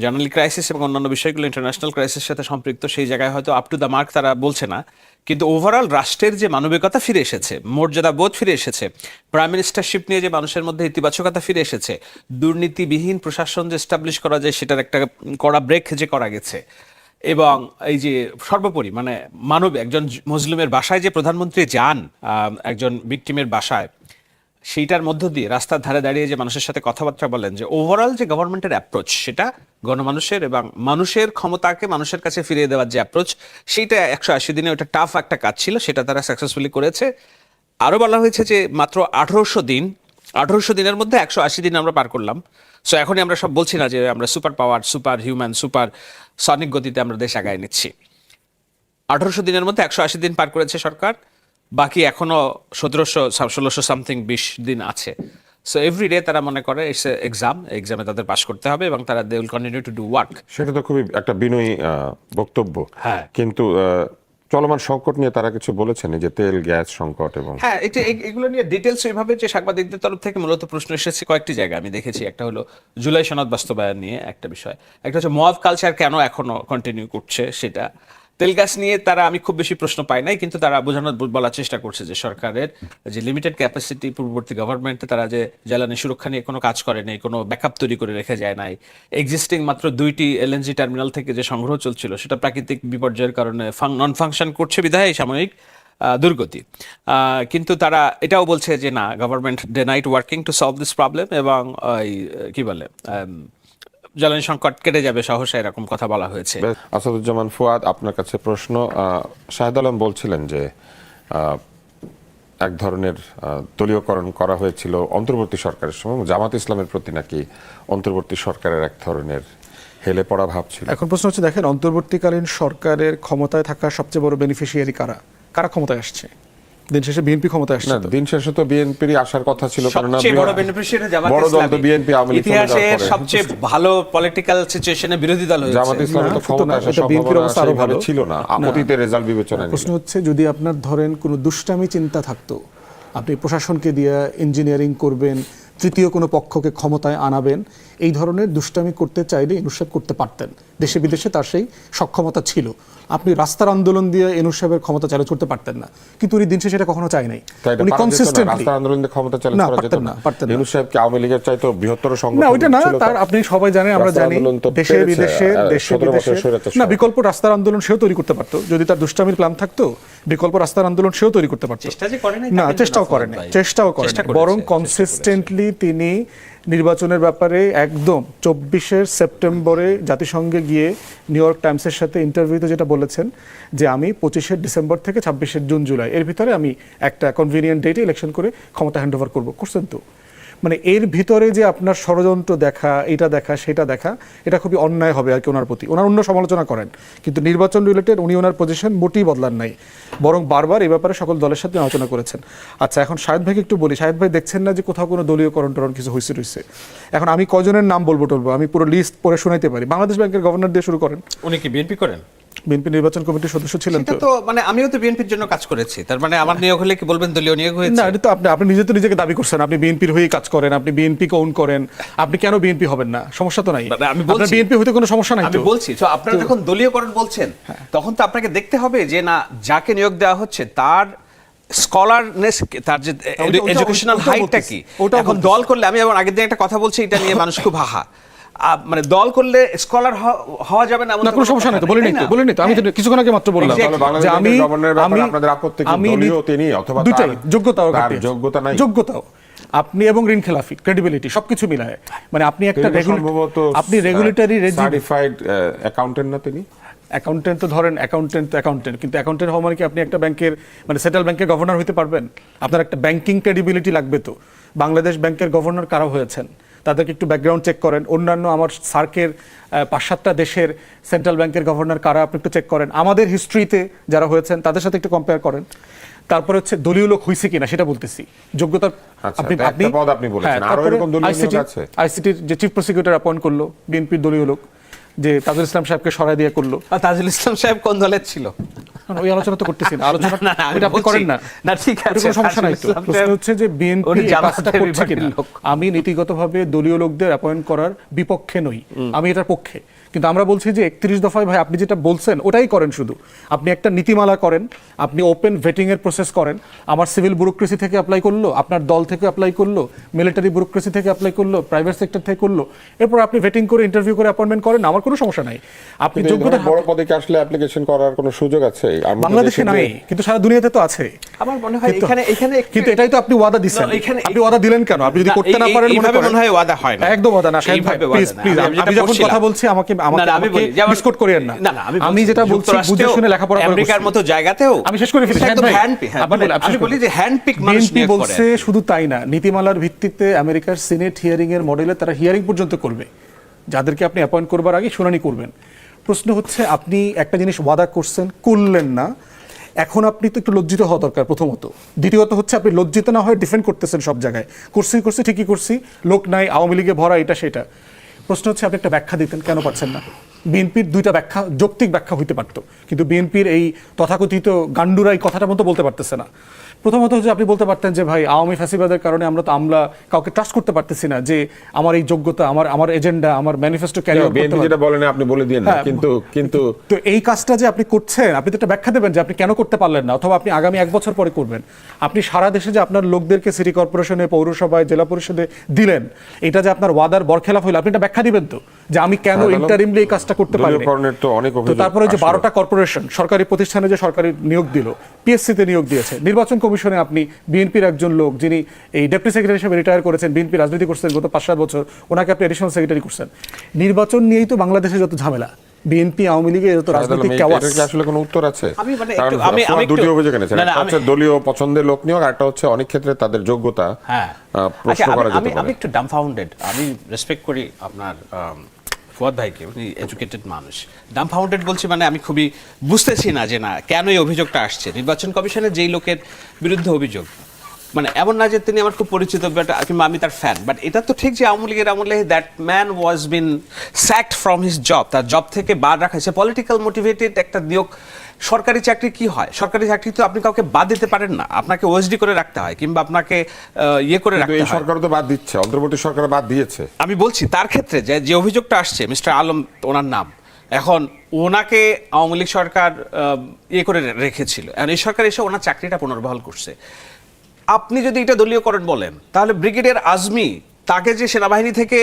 জেনারেল ক্রাইসিস এবং অন্যান্য বিষয়গুলো ইন্টারন্যাশনাল ক্রাইসিসের সাথে সম্পৃক্ত, সেই জায়গায় হয়তো আপ টু দ্য মার্ক তারা বলছে না, কিন্তু ওভারঅল রাষ্ট্রের যে মানবিকতা ফিরে এসেছে, মর্যাদা বোধ ফিরে এসেছে, প্রাইম মিনিস্টারশিপ নিয়ে যে মানুষের মধ্যে ইতিবাচকতা ফিরে এসেছে, দুর্নীতিবিহীন প্রশাসন যে এস্টাবলিশ করা যায়, সেটার একটা কড়া ব্রেক যে করা গেছে, এবং এই যে সর্বোপরি মানে মানবিক একজন মুসলিমের বাসায় যে প্রধানমন্ত্রী যান, একজন ভিকটিমের বাসায়, সেইটার মধ্য দিয়ে রাস্তার ধারে দাঁড়িয়ে যে মানুষের সাথে কথাবার্তা বলেন, যে ওভারঅল যে গভর্নমেন্টের অ্যাপ্রোচ, সেটা গণমানুষের এবং মানুষের ক্ষমতাকে মানুষের কাছে ফিরিয়ে দেওয়ার যে অ্যাপ্রোচ, সেইটা 180 দিনে ওটা টাফ একটা কাজ ছিল, সেটা তারা সাকসেসফুলি করেছে। আরও বলা হয়েছে যে মাত্র 1800 দিন 1800 দিনের মধ্যে 180 দিন আমরা পার করলাম। সো এখনই আমরা সব বলছি না যে আমরা super power, super human, super Sonic গতিতে আমরা দেশ আগায় নিচ্ছি। 1800 দিনের মধ্যে 180 দিন পার করেছে সরকার, বাকি এখনো 1600 সামথিং 20 দিন আছে। সো এভরি ডে তারা মনে করে ইটস এক্সামে তাদের পাস করতে হবে এবং তারা they will continue to do work. সেটা তো খুবই একটা বিনয়ী বক্তব্য। হ্যাঁ। কিন্তু চলমান সংকট নিয়ে তারা কিছু বলেছেন, এই যে তেল গ্যাস সংকট এবং হ্যাঁ, এগুলো নিয়ে ডিটেলস ওইভাবে যে সাংবাদিকদের তরফ থেকে মূলত প্রশ্ন এসেছে কয়েকটি জায়গায় আমি দেখেছি। একটা হলো জুলাই সনদ বাস্তবায়ন নিয়ে একটা বিষয়, একটা হচ্ছে মব কালচার কেন এখনো কন্টিনিউ করছে সেটা। তেল গ্যাস নিয়ে তারা আমি খুব বেশি প্রশ্ন পাই নাই, কিন্তু তারা বলার চেষ্টা করছে যে সরকারের যে লিমিটেড ক্যাপাসিটি, পূর্ববর্তী গভর্নমেন্টে তারা যে জ্বালানি সুরক্ষা নিয়ে কোনো কাজ করে নাই, কোনো ব্যাকআপ তৈরি করে রেখে যায় নাই। এক্সিস্টিং মাত্র 2টি এলএনজি টার্মিনাল থেকে যে সংগ্রহ চলছিল সেটা প্রাকৃতিক বিপর্যয়ের কারণে নন ফাংশন করছে বিধায় সাময়িক দুর্গতি। কিন্তু তারা এটাও বলছে যে না, government day night working to solve this problem, এবং কি বলে জ্বালানি সংকট কেটে যাবে সহসা, এরকম কথা বলা হয়েছে। আসাদুজ্জামান ফুয়াদ, আপনার কাছে প্রশ্ন। শাহেদ আলম বলছিলেন যে এক ধরনের দলীয়করণ করা হয়েছিল অন্তর্বর্তী সরকারের সময়, জামাত ইসলামের প্রতি নাকি অন্তর্বর্তী সরকারের এক ধরনের হেলে পড়া ভাব ছিল। এখন প্রশ্ন হচ্ছে, দেখেন অন্তর্বর্তীকালীন সরকারের ক্ষমতায় থাকা সবচেয়ে বড় বেনিফিশিয়ারি কারা কারা ক্ষমতায় আসছে? দিন শেষে বিএনপি ক্ষমতায় আসছে। না, দিন শেষে তো বিএনপির আসার কথা ছিল, কারণ সবচেয়ে বড় বেনিফিশিয়ারি জামাত বড় দল তো ইসলামী। বিএনপি আওয়ামী লীগ ইতিহাসের সবচেয়ে ভালো পলিটিক্যাল সিচুয়েশনে বিরোধী দল হয়েছে। জামাত ইসলামের তো না, ক্ষমতা আসার এটা বিএনপির সম্ভাবনা অবস্থা আরো সেইভাবে ভালো ছিল না, অতীতের রেজাল্ট বিবেচনায় প্রশ্ন নিলে। হচ্ছে, যদি আপনার ধরেন কোনো দুষ্টামি চিন্তা থাকতো, আপনি প্রশাসনকে দিয়ে ইঞ্জিনিয়ারিং করবেন, তৃতীয় কোনো পক্ষকে ক্ষমতায় আনাবেন, এই ধরনের দুষ্টামি করতে চাইলে এনুস সাহেব করতে পারতেন। দেশে বিদেশে তার সেই সক্ষমতা ছিল। আপনি রাস্তার আন্দোলন দিয়ে এনুস সাহেবের ক্ষমতা চ্যালেঞ্জ করতে পারতেন না, কিন্তু উনি দিন শেষে এটা কখনো চায় নাই। উনি কনসিস্টেন্টলি রাস্তার আন্দোলনে ক্ষমতা চ্যালেঞ্জ না, করা যেত পারতেন না। না, পারতেন না। ইউনূস সাহেব কি আওয়ামী লীগের চাইতো বৃহত্তর সংগঠন না, ওইটা না, ছিল তার আপনি সবাই জানেন, আমরা রাস্তার জানি আন্দোলন তো দেশে পেরেছে, বিদেশে 17 বছর স্বৈরাচার না, সরকার। বিকল্প রাস্তার আন্দোলন সেও তৈরি করতে পারতো। যদি তার দুষ্টামির প্ল্যান থাকতো, বিকল্প রাস্তার আন্দোলন সেও তৈরি করতে পারতো। চেষ্টা যে করে নাই না, তা কিন্তু চেষ্টাও না, করেনি, ভাই। চেষ্টাও করেনি, চেষ্টা করেছে, বরং চেষ্টা কনসিস্টেন্টলি তিনি নির্বাচনের ব্যাপারে একদম 24 সেপ্টেম্বরে জাতিসংঘে গিয়ে নিউ ইয়র্ক টাইমসের সাথে ইন্টারভিউতে যেটা বলেছেন যে আমি 25 ডিসেম্বর থেকে 26 জুন জুলাই এর ভিতরে আমি একটা কনভিনিয়েন্ট ডেটে ইলেকশন করে ক্ষমতা হ্যান্ড ওভার করবো। করছেন তো? মানে এর ভিতরে যে আপনার ষড়যন্ত্র দেখা, এটা দেখা, সেটা দেখা, এটা খুবই অন্যায় হবে আর কি ওনার প্রতি। ওনার অন্য সমালোচনা করেন, কিন্তু নির্বাচন রিলেটেড উনি ওনার পজিশন মোটেই বদলান নাই, বরং বারবার এই ব্যাপারে সকল দলের সাথে আলোচনা করেছেন। আচ্ছা, এখন শাহেদ ভাইকে একটু বলি। শাহেদ ভাই দেখছেন না যে কোথাও কোনো দলীয়করণ টরণ কিছু হয়েছে রয়েছে? এখন আমি কজনের নাম বলবো টলবো, আমি পুরো লিস্ট পড়ে শোনাইতে পারি। বাংলাদেশ ব্যাংকের গভর্নর দিয়ে শুরু করেন। উনি কি বিএনপি করেন? বিএনপি নির্বাচন কমিটির সদস্য ছিলেন সেটা তো? তো মানে আমিও তো বিএনপির জন্য কাজ করেছি, তার মানে আমার নিয়োগ হলে কি বলবেন দলীয় নিয়োগ হয়েছে? না, এটা তো আপনি নিজে তো নিজেকে দাবি করছেন, আপনি বিএনপির হয়ে কাজ করেন, আপনি বিএনপি কে ওন করেন, আপনি কেন বিএনপি হবেন না? সমস্যা তো নাই, আমি বলছি, আপনার বিএনপি হইতে কোনো সমস্যা নাই। আমি বলছি তো আপনারা যখন দলীয়করণ বলছেন তখন তো আপনাকে দেখতে হবে যে না, যাকে নিয়োগ দেওয়া হচ্ছে তার স্কলারনেস, তার যে এডুকেশনাল হাইটটা কি। এখন দল করলে, আমি যেমন আগের দিন একটা কথা বলছি, এটা নিয়ে মানুষ খুব হাহা, মানে দল করলে স্কলার হওয়া যাবে না, না, কোনো সমস্যা নাই তো, বলেনি তো আমি তো কিছুক্ষণ আগে মাত্র বললাম যে আমি তিনি অথবা দুটাই যোগ্যতাও নাই, যোগ্যতাও আপনি এবং ঋণ খেলাফি ক্রেডিবিলিটি সবকিছু মিলায়, মানে আপনি একটা আপনি রেগুলেটরি সার্টিফাইড অ্যাকাউন্টেন্ট না তিনি? অ্যাকাউন্টেন্ট তো ধরেন, অ্যাকাউন্টেন্ট কিন্তু অ্যাকাউন্টেন্ট হওয়া মানে কি আপনি একটা ব্যাংকের মানে সেন্ট্রাল ব্যাংকের গভর্নর হতে পারবেন? আপনার একটা ব্যাংকিং ক্রেডিবিলিটি লাগবে তো। বাংলাদেশ ব্যাংকের গভর্নর কারা হয়েছেন তাদেরকে একটু ব্যাকগ্রাউন্ড চেক করেন। অন্যান্য আমার সার্কের 5-7টা দেশের সেন্ট্রাল ব্যাংকের গভর্নর কারা আপনি একটু চেক করেন। আমাদের হিস্ট্রিতে যারা হয়েছেন তাদের সাথে একটু কম্পেয়ার করেন। তারপরে হচ্ছে দলীয় লোক হয়েছে কিনা সেটা বলতেছি, যোগ্যতার। আইসিটির যে চিফ প্রসিকিউটর অ্যাপয়েন্ট করলো বিএনপির দলীয় লোক, যে তাজুল ইসলাম সাহেবকে সরাই দিয়ে করলো। তাজুল ইসলাম সাহেব কোন দলের ছিল? ওই আলোচনা তো করতেছি না, আলোচনা এটা আপনি করেন না। না, ঠিক আছে, কোনো সমস্যা নাই তো। প্রশ্ন হচ্ছে যে বিএনপি কাজটা করছে কিনা। আমি নীতিগতভাবে দলীয় লোকদের অ্যাপয়েন্ট করার বিপক্ষে নই, আমি এটার পক্ষে। কিন্তু আমরা বলছি যে 31 দফায় ভাই আপনি যেটা বলছেন ওটাই করেন। শুধু আপনি একটা নীতিমালা করেন, আপনি ওপেন ভেটিং এর প্রসেস করেন। আমার সিভিল ব্যুরোক্রেসি থেকে অ্যাপ্লাই করলো, আপনার দল থেকে অ্যাপ্লাই করলো, মিলিটারি ব্যুরোক্রেসি থেকে অ্যাপ্লাই করলো, প্রাইভেট সেক্টর থেকে করলো, এরপর আপনি ভেটিং করে ইন্টারভিউ করে অ্যাপয়েন্টমেন্ট করেন। আমার কোনো সমস্যা নাই। আপনি কিন্তু এই যোগ্যতা ধরনের বড় পদে কি আসলে অ্যাপ্লিকেশন করার কোনো সুযোগ আছে? আমরা তো বাংলাদেশে দেখি যে- নাই, কিন্তু সারা দুনিয়াতে তো আছে। আমার মনে হয় এখানে কিন্তু এটাই তো আপনি ওয়াদা দিচ্ছেন। আপনি ওয়াদা দিলেন কেন? আপনি যদি করতে না পারেন এইভাবে মনে হয় ওয়াদা হয় না। একদম ওয়াদা না। শাহিদ ভাই প্লিজ প্লিজ, আমি যখন কথা বলছি আমাকে মিসকোট করিয়েন না। আমি যেটা বলছি বুঝে শুনে লেখাপড়া করে আমেরিকার মতো জায়গাতেও আমি শেষ করে ফেলি। শাহিদ ভাই আমি বলি যে হ্যান্ডপিক মানুষ বিএনপি নিয়োগ করে। বলছে শুধু তাই না, নীতিমালার ভিত্তিতে আমেরিকার সিনেট হিয়ারিং এর মডেলে তারা হিয়ারিং পর্যন্ত করবে, যাদেরকে আপনি অ্যাপয়েন্ট করবার আগে শুনানি করবেন। প্রশ্ন হচ্ছে আপনি একটা জিনিস ওয়াদা করছেন, করলেন না, এখন আপনি তো একটু লজ্জিত হওয়া দরকার প্রথমত। দ্বিতীয়ত হচ্ছে আপনি লজ্জিত না হয়ে ডিফেন্ড করতেছেন সব জায়গায়, করছি ঠিকই করছি, লোক নাই, আওয়ামী লীগে ভরা, এটা সেটা। প্রশ্ন হচ্ছে আপনি একটা ব্যাখ্যা দিতেন, কেন পাচ্ছেন না? বিএনপির দুইটা ব্যাখ্যা, যৌক্তিক ব্যাখ্যা হইতে পারতো, কিন্তু বিএনপির এই তথাকথিত গান্ডুরাই কথাটা মতো বলতে পারতেছে না। প্রথমত হচ্ছে আপনি বলতে পারতেন যে ভাই আওয়ামী ফ্যাসিবাদের কারণে আমরা কাউকে ট্রাস্ট করতে পারতেছি না, যে আমার এই যোগ্যতা, আমার এজেন্ডা, আমার ম্যানিফেস্টো ক্যারি আউট করতে বিএনপি পারবে। যেটা বলেন আপনি বলে দিয়েন না, কিন্তু তো এই কাজটা যে আপনি করছেন, আপনি তো একটা ব্যাখ্যা দেবেন যে আপনি কেন করতে পারলেন না, অথবা আপনি আগামী 1 বছর পরে করবেন। আপনি সারা দেশে যে আপনার লোকদেরকে সিটি কর্পোরেশনে, পৌরসভায়, জেলা পরিষদে দিলেন, এটা যে আপনার ওয়াদার বরখেলাপ হইল, আপনি একটা ব্যাখ্যা দিবেন তো যে আমি কেন ইন্টারিমলি এই কাজটা করতে পারি। দলীয়করণের তো অনেক তো অভিযোগ। তারপরে যে আসলো। 12টা কর্পোরেশন সরকারি প্রতিষ্ঠানে যে সরকারি নিয়োগ দিল, পিএসসিতে নিয়োগ দিয়েছে, নির্বাচন কমিশনে আপনি বিএনপির একজন লোক যিনি এই ডেপুটি সেক্রেটারি হিসেবে রিটায়ার করেছেন, বিএনপি রাজনীতি করছেন গত 5-7 বছর, ওনাকে আপনি এডিশনাল সেক্রেটারি করছেন। নির্বাচন নিয়েই তো বাংলাদেশে যত ঝামেলা, বিএনপি আওয়ামী লীগের যত রাজনৈতিক চাওয়া। এটার কি আসলে কোনো উত্তর আছে? আমি মানে কারণ একটু- আমি ফুয়াদ একটু- দুটি অভিযোগ এনেছেন, না, না, একটা হচ্ছে দলীয় পছন্দের লোক নিয়োগ, আর একটা হচ্ছে অনেক ক্ষেত্রে তাদের যোগ্যতা হ্যাঁ প্রশ্ন করা যেতে আমি পারে। একটু ডাম্বফাউন্ডেড। আমি রেসপেক্ট করি আপনার ফুয়াদ ভাইকে, উনি এডুকেটেড মানুষ। ডাম্বফাউন্ডেড বলছি মানে আমি খুবই বুঝতেছি না যে না কেন এই অভিযোগটা আসছে। নির্বাচন কমিশনের যেই লোকের বিরুদ্ধে অভিযোগ, মানে এমন না যে তিনি আমার খুব পরিচিত কিংবা আমি তার ফ্যান, বাট এটা তো ঠিক যে আওয়ামী লীগের আমলে that man was been sacked from his job, তার জব থেকে বাদ রাখা হয়েছে। পলিটিক্যাল মোটিভেটেড একটা নিয়োগ। সরকারি চাকরি কি হয়? সরকারি চাকরি তো আপনি কাউকে বাদ দিতে পারেন না, আপনাকে ওএসডি করে রাখতে হয় কিংবা আপনাকে ইয়ে করে কিন্তু রাখতে এই হয়। সরকার তো বাদ দিচ্ছে, অন্তর্বর্তী সরকার বাদ দিয়েছে। আমি বলছি তার ক্ষেত্রে যে অভিযোগটা আসছে, মিস্টার আলম ওনার নাম, এখন ওনাকে আওয়ামী লীগ সরকার ইয়ে করে রেখেছিল, আর এই সরকার এসে ওনার চাকরিটা পুনর্বহাল করছে। আপনি যদি এটা দলীয়করণ বলেন, তাহলে ব্রিগেডিয়ার আজমি, তাকে যে সেনাবাহিনী থেকে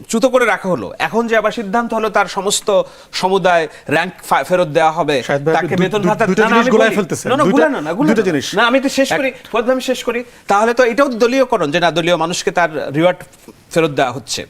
চ্যুত করে রাখা হলো, এখন যে আবার সিদ্ধান্ত হলো তার সমস্ত সমুদায় র্যাঙ্ক ফেরত দেওয়া হবে, শাহেদ ভাই, তাকে আপনি বেতন ভাতা দুটো জিনিস গোলায় ফেলতেছেন। দুটো জিনিস। না, আমি একটু শেষ করি, আমি শেষ করি। তাহলে তো এটাও দলীয়করণ, যে না দলীয় মানুষকে তার রিওয়ার্ড ফেরত দেওয়া হচ্ছে।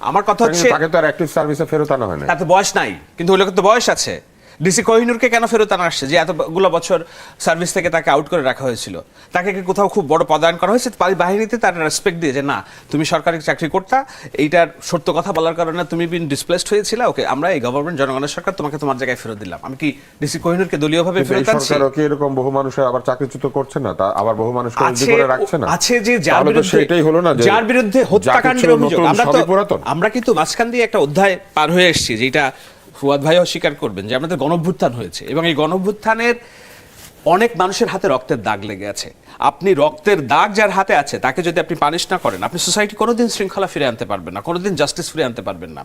আমার কথা হচ্ছে তাকে তো আর অ্যাক্টিভ সার্ভিসে ফেরত আনা হয় না। তার তো বয়স নাই, কিন্তু ওই লোকের তো বয়স আছে। ডিসি কোহিনুরকে কেন ফেরত আনা আসছে, যে এতগুলো বছর সার্ভিস থেকে তাকে আউট করে রাখা হয়েছিল? তাকে কি কোথাও খুব বড় পদায়ন করা হয়েছে বাহিনীতে? তার রেসপেক্ট দিয়ে যে না তুমি সরকারি চাকরি করতা, এইটার সত্য কথা বলার কারণে তুমি বিন ডিসপ্লেসড হয়েছিল, ওকে আমরা এই গভর্নমেন্ট জনগণের সরকার তোমাকে তোমার জায়গায় ফেরত দিলাম। আমি কি ডিসি কোহিনুরকে দলীয়ভাবে কিন্তু এই ফেরত আনছি? সরকারও কি এরকম বহু মানুষের আবার চাকরিচ্যুত করছে না, তা আবার বহু মানুষকে বন্দি করে রাখছে না? আছে যে যার তাহলে তো বিরুদ্ধে, সেটাই হলো না যে যার বিরুদ্ধে হত্যাকাণ্ডের অভিযোগ। পুরাতন। আমরা কিন্তু মাঝখান দিয়ে একটা অধ্যায় পার হয়ে এসেছি, যেটা ফুয়াদ ভাইও স্বীকার করবেন, যে আমাদের গণঅভ্যুত্থান হয়েছে এবং এই গণঅভ্যুত্থানের অনেক মানুষের হাতে রক্তের দাগ লেগে আছে। আপনি রক্তের দাগ যার হাতে আছে তাকে যদি আপনি পানিশ না করেন, আপনি সোসাইটি কোনোদিন শৃঙ্খলা ফিরে আনতে পারবেন না, কোনোদিন জাস্টিস ফিরে আনতে পারবেন না।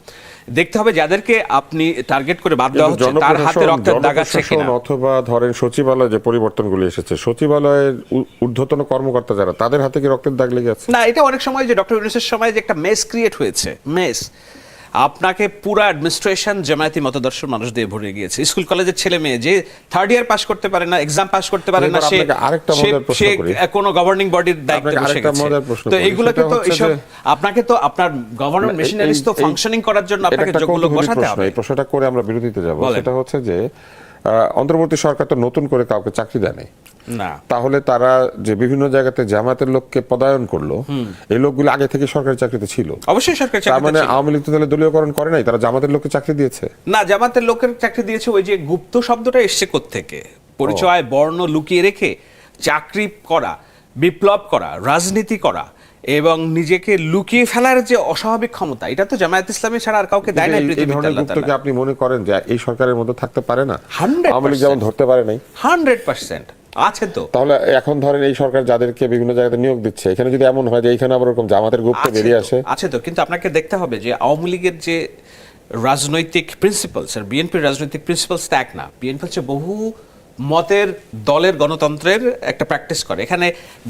দেখতে হবে যাদেরকে আপনি টার্গেট করে বাদ দেওয়া হচ্ছে তার হাতে রক্তের দাগ আছে কিনা। অথবা ধরেন সচিবালয়ে যে পরিবর্তনগুলি এসেছে, সচিবালয়ের ঊর্ধ্বতন কর্মকর্তা যারা, তাদের হাতে কি রক্তের দাগ লেগে আছে? না, এটা অনেক সময় যে ডক্টর ইউনূসের সময় যে একটা মেস ক্রিয়েট হয়েছে, মেস, আপনাকে পুরো অ্যাডমিনিস্ট্রেশন জামায়াতি মতদর্শের মানুষ দিয়ে ভরে গিয়েছে। স্কুল কলেজের ছেলে মেয়ে যে 3rd ইয়ার পাস করতে পারে না, এক্সাম পাস করতে পারে না, সে কোনো গভর্নিং বডির দায়িত্বে বসে গেছে। তো এইগুলোকে তো এইসব আপনাকে তো আপনার গভর্নমেন্ট মেশিনারিজ তো ফাংশনিং করার জন্য আপনাকে যোগ্য লোক বসাতে হবে। এই প্রশ্নটা করে আমরা বিরতিতে যাব। সেটা হচ্ছে যে অন্তর্বর্তী সরকার তো নতুন করে কাউকে চাকরি দেয় নাই না, তাহলে তারা যে বিভিন্ন জায়গাতে জামায়াতের লোককে পদায়ন করলো, এই লোকগুলো আগে থেকে সরকারি চাকরিতে ছিল। অবশ্যই সরকারি তার চাকরি মানে আওয়ামী লীগ তো তাহলে দলীয়করণ করে নাই, তারা জামাতের লোককে চাকরি দিয়েছে। না, জামাতের লোকের চাকরি দিয়েছে। ওই যে গুপ্ত শব্দটা এসছে কোত্থেকে? পরিচয় বর্ণ লুকিয়ে রেখে চাকরি করা, বিপ্লব করা, রাজনীতি করা এবং নিজেকে লুকিয়ে ফেলার যে অস্বাভাবিক ক্ষমতা, এটা তো জামায়াত ইসলামী ছাড়া আর কাউকে দেয় না এই পৃথিবীতে। ধরনের গুপ্তকে আপনি মনে করেন যে এই সরকারের মধ্যে থাকতে পারে না? 100% আওয়ামী লীগ যেমন ধরতে পারে নাই, 100% আছে তো। তাহলে এখন ধরেন এই সরকার যাদেরকে বিভিন্ন জায়গাতে নিয়োগ দিচ্ছে, এখানে যদি এমন হয় যে এখানে আবার এরকম জামাতের গুপ্ত বেরিয়ে আসে। আছে তো, কিন্তু আপনাকে দেখতে হবে যে আওয়ামী লীগের যে রাজনৈতিক প্রিন্সিপালস আর বিএনপির রাজনৈতিক প্রিন্সিপালস ত্যাগ না। বিএনপি হচ্ছে বহু মতের দলের গণতন্ত্রের একটা প্র্যাকটিস করে। এখানে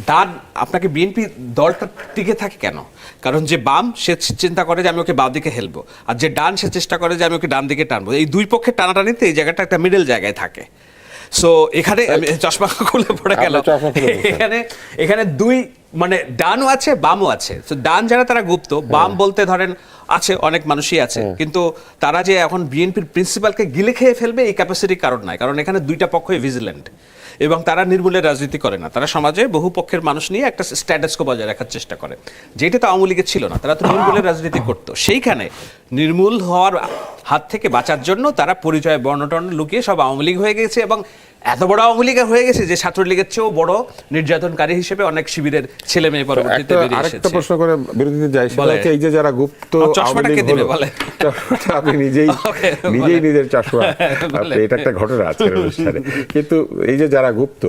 ডান, আপনাকে বিএনপি দলটা টিকে থাকে কেন? কারণ যে বাম সে চিন্তা করে যে আমি ওকে বাম দিকে হেলবো, আর যে ডান সে চেষ্টা করে যে আমি ওকে ডান দিকে টানবো। এই দুই পক্ষের টানাটানিতে এই জায়গাটা একটা মিডল জায়গায় থাকে। সো এখানে চশমা খুলে পড়ে গেল, এখানে দুই মানে ডানও আছে বামও আছে। তো ডান যারা তারা গুপ্ত, বাম বলতে ধরেন আছে অনেক মানুষই আছে, কিন্তু তারা যে এখন বিএনপির প্রিন্সিপালকে গিলে খেয়ে ফেলবে এই ক্যাপাসিটি কারণ নাই। কারণ এখানে দুইটা পক্ষই ভিজিল্যান্ট এবং তারা নির্মূলের রাজনীতি করে না। তারা সমাজে বহু পক্ষের মানুষ নিয়ে একটা স্ট্যাটাসকো বজায় রাখার চেষ্টা করে, যেটা তো আওয়ামী লীগের ছিল না। তারা তো নির্মূলের রাজনীতি করতো। সেইখানে নির্মূল হওয়ার হাত থেকে বাঁচার জন্য তারা পরিচয় বর্ণটর্ণ লুকিয়ে সব আওয়ামী লীগ হয়ে গেছে, এবং এত বড় আওয়ামী লীগ হয়ে গেছে যে ছাত্রলীগের চেয়েও বড় নির্যাতনকারী হিসেবে অনেক শিবিরের ছেলে মেয়ে পরবর্তীতে বেরিয়ে এসেছে। আরেকটা প্রশ্ন করে বিরোধীদের যাই, সেটা হচ্ছে এই যে যারা গুপ্ত চশমাটা কে দিবে বলে, আপনি নিজেই নিজের চশমা, এটা একটা ঘটনা আজকের অনুষ্ঠানে। কিন্তু এই যে যারা গুপ্ত,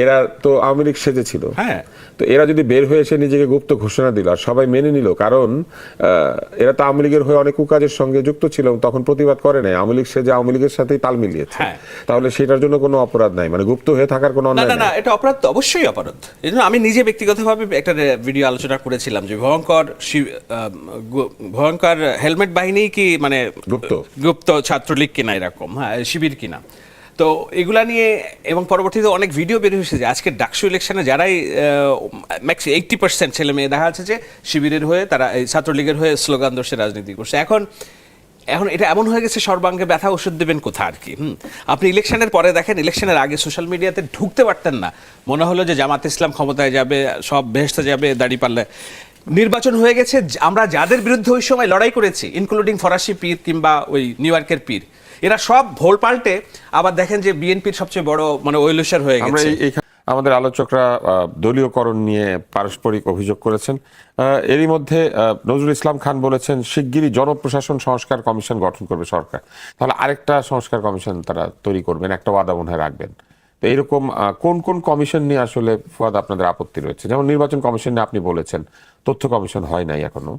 এরা তো আওয়ামী লীগ সেজেছিল, হ্যাঁ, তো এরা যদি বের হয়ে এসে নিজেকে গুপ্ত ঘোষণা দিল আর সবাই মেনে নিল, কারণ এরা তো আওয়ামী লীগের হয়ে অনেক কুকাজের সঙ্গে যুক্ত ছিল, তখন প্রতিবাদ করে নাই, আওয়ামী লীগ সেজে আওয়ামী লীগের সাথেই তাল মিলিয়েছে, তাহলে সেটার জন্য কোনো অপরাধ নাই, মানে গুপ্ত হয়ে থাকার কোনো অন্যায় নাই? না, এটা অপরাধ তো অবশ্যই অপরাধ। এই জন্য আমি নিজে ব্যক্তিগতভাবে একটা ভিডিও আলোচনা করেছিলাম যে ভয়ঙ্কর হেলমেট বাহিনী কি মানে গুপ্ত ছাত্রলীগ কিনা, এরকম, হ্যাঁ, শিবির কিনা। তো এগুলা নিয়ে এবং পরবর্তীতে অনেক ভিডিও বের হয়েছে যে আজকে ডাকসু ইলেকশনে যারাই 80% ছেলে মেয়ে দেখা যাচ্ছে যে শিবিরের হয়ে, তারা এই ছাত্রলীগের হয়ে স্লোগান দর্শে রাজনীতি করছে। এখন এটা এমন হয়ে গেছে সর্বাঙ্গে ব্যথা ওষুধ দেবেন কোথা আর কি। আপনি ইলেকশনের পরে দেখেন, ইলেকশনের আগে সোশ্যাল মিডিয়াতে ঢুকতে পারতেন না, মনে হলো যে জামাত ইসলাম ক্ষমতায় যাবে, সব বেহেশতে যাবে, দাড়ি পাল্লে। নির্বাচন হয়ে গেছে, আমরা যাদের বিরুদ্ধে ওই সময় লড়াই করেছি, ইনক্লুডিং ফরাসি পীর কিংবা ওই নিউ ইয়র্কের পীর, এরা সব ভোল পাল্টে আবার দেখেন যে বিএনপির সবচেয়ে বড় মানে ওয়েলুশার হয়ে গেছে। আমাদের আলোচকরা দলীয়করণ নিয়ে পারস্পরিক অভিযোগ করেছেন। এরই মধ্যে নজরুল ইসলাম খান বলেছেন শিগগিরই জনপ্রশাসন সংস্কার কমিশন গঠন করবে সরকার, তাহলে আরেকটা সংস্কার কমিশন তারা তৈরি করবেন, একটা ওয়াদা মনে হয় রাখবেন। তো এইরকম কোন কোন কমিশন নিয়ে আসলে ফুয়াদ আপনাদের আপত্তি রয়েছে? যেমন নির্বাচন কমিশন নিয়ে আপনি বলেছেন, তথ্য কমিশন হয় নাই এখনো,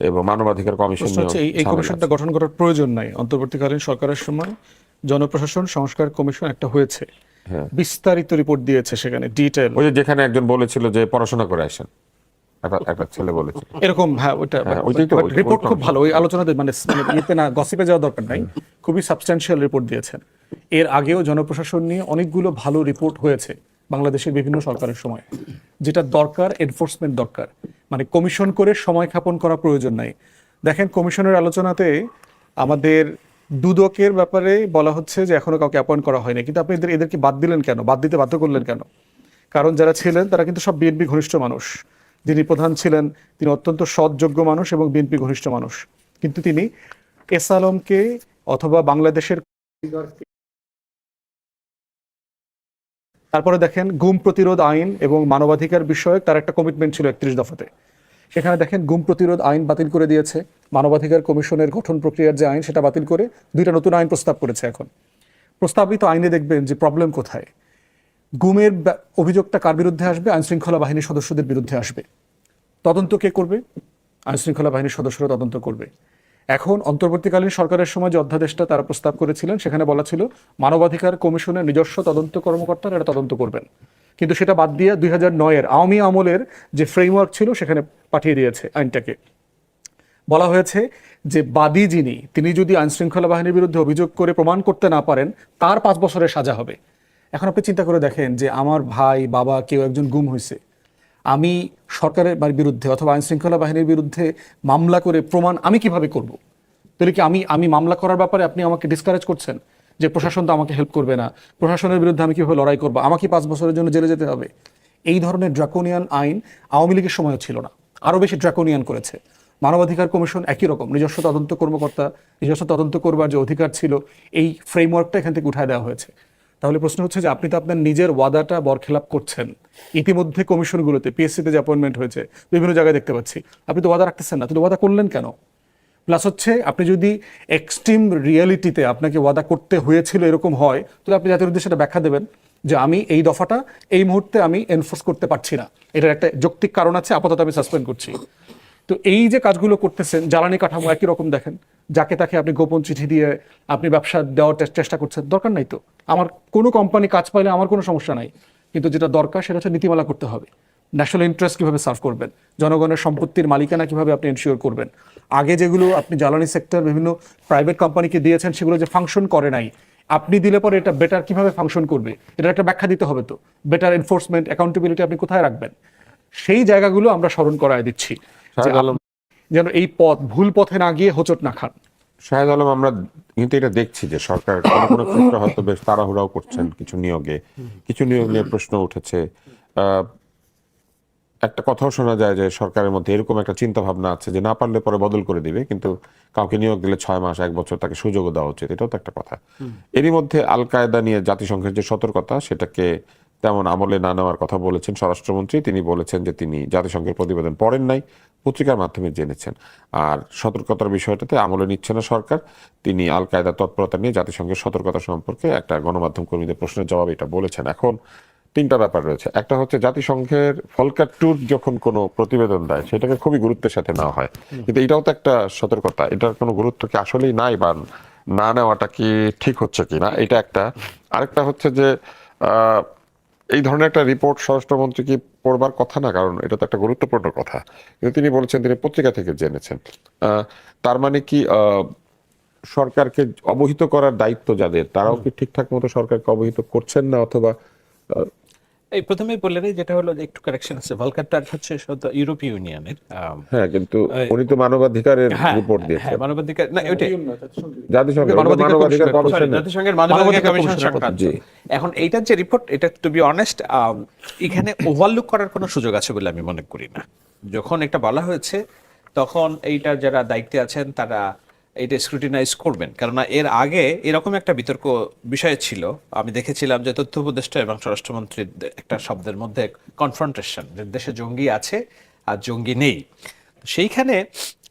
এবং মানবাধিকার কমিশন, এই কমিশনটা গঠন করার প্রয়োজন নাই। অন্তর্বর্তীকালীন সরকারের সময় জনপ্রশাসন সংস্কার কমিশন একটা হয়েছে, বিস্তারিত রিপোর্ট দিয়েছে, সেখানে ডিটেইল, ওই যেখানে একজন বলেছিল যে পড়াশোনা করে আসেন, একটা ছেলে বলেছিল এরকম, হ্যাঁ, ওইটা রিপোর্ট খুব ভালো। ওই আলোচনাতে মানে ইয়েতে না, গসিপে যাওয়া দরকার নাই, খুবই সাবস্ট্যানশিয়াল রিপোর্ট দিয়েছেন। এর আগেও জনপ্রশাসন নিয়ে অনেকগুলো ভালো রিপোর্ট হয়েছে বাংলাদেশের বিভিন্ন সরকারের সময়। যেটা দরকার, এনফোর্সমেন্ট দরকার, মানে কমিশন করে সময় ক্ষেপণ করা প্রয়োজন নাই। দেখেন, কমিশনের আলোচনাতে আমাদের দুদকের ব্যাপারে বলা হচ্ছে যে এখনো কাউকে অ্যাপয়েন্ট করা হয়নি, কিন্তু আপনি এদেরকে বাদ দিলেন কেন, বাদ দিতে বাধ্য করলেন কেন? কারণ যারা ছিলেন তারা কিন্তু সব বিএনপি ঘনিষ্ঠ মানুষ। যিনি প্রধান ছিলেন তিনি অত্যন্ত সৎযোগ্য মানুষ এবং বিএনপি ঘনিষ্ঠ মানুষ, কিন্তু তিনি এস আলমকে অথবা বাংলাদেশের, তারপরে দেখেন গুম প্রতিরোধ আইন এবং মানবাধিকার বিষয়ক তার একটা কমিটমেন্ট ছিল 31 দফাতে। সেখানে দেখেন গুম প্রতিরোধ আইন বাতিল করে দিয়েছে, মানবাধিকার কমিশনের গঠন প্রক্রিয়ার যে আইন সেটা বাতিল করে 2টা নতুন আইন প্রস্তাব করেছে। এখন প্রস্তাবিত আইনে দেখবেন যে প্রবলেম কোথায়। গুমের অভিযোগটা কার বিরুদ্ধে আসবে? আইনশৃঙ্খলা বাহিনীর সদস্যদের বিরুদ্ধে আসবে। তদন্ত কে করবে? আইনশৃঙ্খলা বাহিনীর সদস্যরা তদন্ত করবে। এখন অন্তর্বর্তীকালীন সরকারের সময় যে অধ্যাদেশটা তারা প্রস্তাব করেছিলেন, সেখানে বলা ছিল মানবাধিকার কমিশনের নিজস্ব তদন্ত কর্মকর্তারা এটা তদন্ত করবেন, কিন্তু সেটা বাদ দিয়ে 2009-এর আওয়ামী আমলের যে ফ্রেমওয়ার্ক ছিল সেখানে পাঠিয়ে দিয়েছে আইনটাকে। বলা হয়েছে যে বাদী যিনি, তিনি যদি আইনশৃঙ্খলা বাহিনীর বিরুদ্ধে অভিযোগ করে প্রমাণ করতে না পারেন, তার 5 বছরের সাজা হবে। এখন আপনি চিন্তা করে দেখেন যে আমার ভাই, বাবা, কেউ একজন গুম হয়েছে, আমি সরকারের বিরুদ্ধে অথবা আইনশৃঙ্খলা বাহিনীর বিরুদ্ধে মামলা করে প্রমাণ আমি কিভাবে করব? তাহলে কি আমি মামলা করার ব্যাপারে আপনি আমাকে ডিসকারেজ করছেন যে প্রশাসন তো আমাকে হেল্প করবে না, প্রশাসনের বিরুদ্ধে আমি কিভাবে লড়াই করবো, আমাকে 5 বছরের জন্য জেলে যেতে হবে? এই ধরনের ড্রাকোনিয়ান আইন আওয়ামী লীগের সময়ও ছিল না, আরও বেশি ড্রাকোনিয়ান করেছে। মানবাধিকার কমিশন একই রকম, নিজস্ব তদন্ত কর্মকর্তা, নিজস্ব তদন্ত করবার যে অধিকার ছিল, এই ফ্রেমওয়ার্কটা এখান থেকে উঠায় দেওয়া হয়েছে। তাহলে প্রশ্ন হচ্ছে যে আপনি তো আপনার নিজের ওয়াদাটা বরখেলাপ করছেন। ইতিমধ্যে কমিশনগুলোতে, পিএসসিতে যে অ্যাপয়েন্টমেন্ট হয়েছে, বিভিন্ন জায়গায় দেখতে পাচ্ছি, আপনি তো ওয়াদা রাখতেছেন না, তাহলে ওয়াদা করলেন কেন? প্লাস হচ্ছে আপনি যদি এক্সট্রিম রিয়েলিটিতে আপনাকে ওয়াদা করতে হয়েছিল এরকম হয়, তাহলে আপনি জাতির উদ্দেশ্যে ব্যাখ্যা দেবেন যে আমি এই দফাটা এই মুহূর্তে আমি এনফোর্স করতে পারছি না, এটার একটা যৌক্তিক কারণ আছে, আপাতত আমি সাসপেন্ড করছি। তো তো এই যে কাজগুলো করতেছেন, জ্বালানি কাঠামো একই রকম দেখেন, যাকে তাকে আপনি গোপন চিঠি দিয়ে আপনি ব্যবসা দেওয়ার চেষ্টা করছেন, দরকার নাই তো। আমার কোনো কোম্পানি কাজ পাইলে আমার কোনো সমস্যা নাই, কিন্তু যেটা দরকার সেটা হচ্ছে নীতিমালা করতে হবে। ন্যাশনাল ইন্টারেস্ট কিভাবে সার্ভ করবেন, জনগণের সম্পত্তির মালিকানা কিভাবে আপনি এনশিওর করবেন। আগে যেগুলো আপনি জ্বালানি সেক্টর বিভিন্ন প্রাইভেট কোম্পানিকে দিয়েছেন, সেগুলো যে ফাংশন করে নাই, আপনি দিলে পরে এটা বেটার কিভাবে ফাংশন করবে, এটা একটা ব্যাখ্যা দিতে হবে। তো বেটার এনফোর্সমেন্ট, অ্যাকাউন্টেবিলিটি আপনি কোথায় রাখবেন, সেই জায়গাগুলো আমরা স্মরণ করায় দিচ্ছি, যে শাহেদ আলম, যেন এই পথ ভুল পথে না গিয়ে হোঁচট না খান। শাহেদ আলম, আমরা কিন্তু এটা দেখছি যে সরকার কোনো কোনো ক্ষেত্রে হয়তো বেশ তাড়াহুড়াও করছেন কিছু নিয়োগে, কিছু নিয়োগ নিয়ে প্রশ্ন উঠেছে। একটা কথাও শোনা যায় যে সরকারের মধ্যে এরকম একটা চিন্তা ভাবনা আছে যে না পারলে পরে বদল করে দিবে, কিন্তু কাউকে নিয়োগ দিলে 6 মাস 1 বছর তাকে সুযোগও দেওয়া উচিত, এটাও তো একটা কথা। এরই মধ্যে আল কায়েদা নিয়ে জাতিসংঘের যে সতর্কতা, সেটাকে তেমন আমলে না নেওয়ার কথা বলেছেন স্বরাষ্ট্রমন্ত্রী। তিনি বলেছেন যে তিনি জাতিসংঘের প্রতিবেদন পড়েন নাই, পত্রিকার মাধ্যমে জেনেছেন। আর সতর্কতার বিষয়টাতে আমলে নিচ্ছে না সরকার। তিনি আল কায়েদার তৎপরতা নিয়ে জাতিসংঘের সতর্কতা সম্পর্কে একটা গণমাধ্যম কর্মীদের প্রশ্নের জবাবে এটা বলেছেন। এখন 3টা ব্যাপার রয়েছে। একটা হচ্ছে জাতিসংঘের ফলকার ট্যুর যখন কোনো প্রতিবেদন দেয় সেটাকে খুবই গুরুত্বের সাথে নেওয়া হয়, কিন্তু এটাও তো একটা সতর্কতা। এটার কোনো গুরুত্ব কি আসলেই নাই, বা না নেওয়াটা কি ঠিক হচ্ছে কিনা, এটা একটা। আরেকটা হচ্ছে যে এই ধরনের একটা রিপোর্ট স্বরাষ্ট্রমন্ত্রী কি পড়বার কথা না, কারণ এটা তো একটা গুরুত্বপূর্ণ কথা, কিন্তু তিনি বলেছেন তিনি পত্রিকা থেকে জেনেছেন। তার মানে কি সরকারকে অবহিত করার দায়িত্ব যাদের, তারাও কি ঠিকঠাক মতো সরকারকে অবহিত করছেন না, অথবা এই প্রথমেই বললেন যেটা হলো যে একটু কারেকশন আছে, ভলকারটা হচ্ছে ইউরোপীয় ইউনিয়নের। হ্যাঁ, কিন্তু উনি তো মানবাধিকারের রিপোর্ট দিয়েছেন। মানবাধিকার না, ওইটাই জাতিসংঘের মানবাধিকার কমিশন। জাতিসংঘের মানবাধিকার কমিশন সংক্রান্ত। জি। এখন এইটার যে রিপোর্ট, এটা টু বি অনেস্ট এখানে ওভারলুক করার কোনো সুযোগ আছে বলে আমি মনে করি না। যখন এটা বলা হয়েছে তখন এইটা যারা দায়িত্বে আছেন তারা এটা স্ক্রুটিনাইজ করবেন, কেননা এর আগে এরকম একটা বিতর্ক বিষয় ছিল। আমি দেখেছিলাম যে তথ্য উপদেষ্টা এবং স্বরাষ্ট্রমন্ত্রীর একটা শব্দের মধ্যে কনফ্রন্টেশন, যে দেশে জঙ্গি আছে আর জঙ্গি নেই। সেইখানে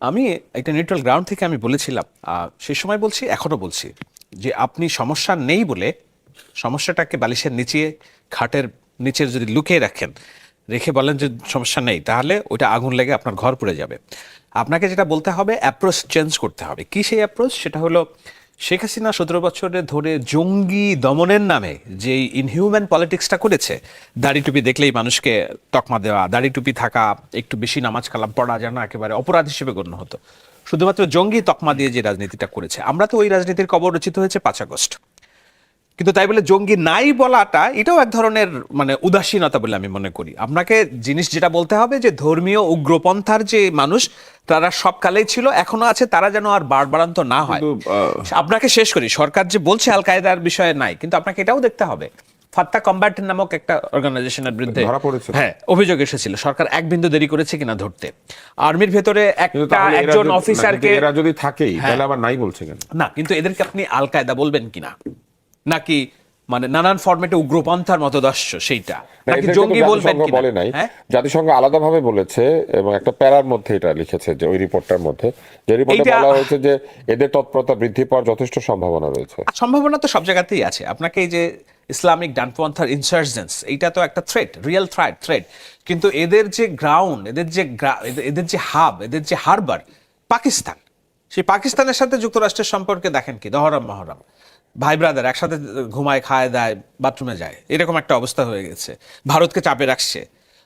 আমি একটা নিউট্রাল গ্রাউন্ড থেকে আমি বলেছিলাম, সেই সময় বলছি, এখনো বলছি, যে আপনি সমস্যা নেই বলে সমস্যাটাকে বালিশের নিচে, খাটের নিচে যদি লুকিয়ে রাখেন, রেখে বলেন যে সমস্যা নেই, তাহলে ওইটা আগুন লেগে আপনার ঘর পুড়ে যাবে। আপনাকে যেটা বলতে হবে, অ্যাপ্রোচ চেঞ্জ করতে হবে। কি সেই অ্যাপ্রোচ? সেটা হলো শেখ হাসিনা 17 বছরে ধরে জঙ্গি দমনের নামে যে ইনহিউম্যান পলিটিক্সটা করেছে, দাড়ি টুপি দেখলেই মানুষকে তকমা দেওয়া, দাড়ি টুপি থাকা, একটু বেশি নামাজ কালাম পড়া যেন একেবারে অপরাধ হিসেবে গণ্য হতো, শুধুমাত্র জঙ্গি তকমা দিয়ে যে রাজনীতিটা করেছে। আমরা তো ওই রাজনীতির কবর রচিত হয়েছে 5 আগস্ট। কিন্তু তাই বলে জঙ্গি নাই বলাটা এটাও এক ধরনের মানে উদাসীনতা বলে আমি মনে করি। আপনাকে জিনিস যেটা বলতে হবে যে ধর্মীয় উগ্রপন্থার যে মানুষ, তারা সব কালেই ছিল, এখনো আছে, তারা যেন আর বাড়বাড়ান্ত না হয়। আপনাকে শেষ করি, সরকার যে বলছে আল কায়েদার বিষয়ে নাই, কিন্তু আপনাকে এটাও দেখতে হবে ফাত্তা কম্ব্যাট নামক একটা অর্গানাইজেশনের বিরুদ্ধে হ্যাঁ অভিযোগ এসেছিল, সরকার এক বিন্দু দেরি করেছে কিনা ধরতে। আর্মির ভেতরে একজন অফিসারকে, এরা যদি থাকেই তাহলে আবার নাই বলছে কেন? না, কিন্তু এদেরকে আপনি আল কায়েদা বলবেন কিনা, নাকি মানে নানান ফরম্যাটে উগ্রপন্থার মতদর্শ সেইটা, নাকি জঙ্গি বলবেন কিনা? বলে নাই, জাতিসংঘ আলাদাভাবে বলেছে এবং একটা প্যারার মধ্যে এটা লিখেছে যে ওই রিপোর্টটার মধ্যে, যে রিপোর্টে বলা হয়েছে যে এদের তৎপরতা বৃদ্ধি পাওয়ার যথেষ্ট সম্ভাবনা রয়েছে। সম্ভাবনা তো সব জায়গাতেই আছে। আপনাকে এই যে ইসলামিক ডানপন্থার ইনসার্জেন্স, এইটা তো একটা থ্রেট, রিয়েল থ্রেট, কিন্তু এদের যে গ্রাউন্ড, এদের যে হাব, এদের যে হারবার পাকিস্তান, সেই পাকিস্তানের সাথে যুক্তরাষ্ট্রের সম্পর্কে দেখেন কি দহরম মহরম, ভাই ব্রাদার একসাথে ঘুমায়, খায়, দায়, বাথরুমে যায়, এরকম একটা অবস্থা হয়ে গেছে, ভারতকে চাপে রাখছে।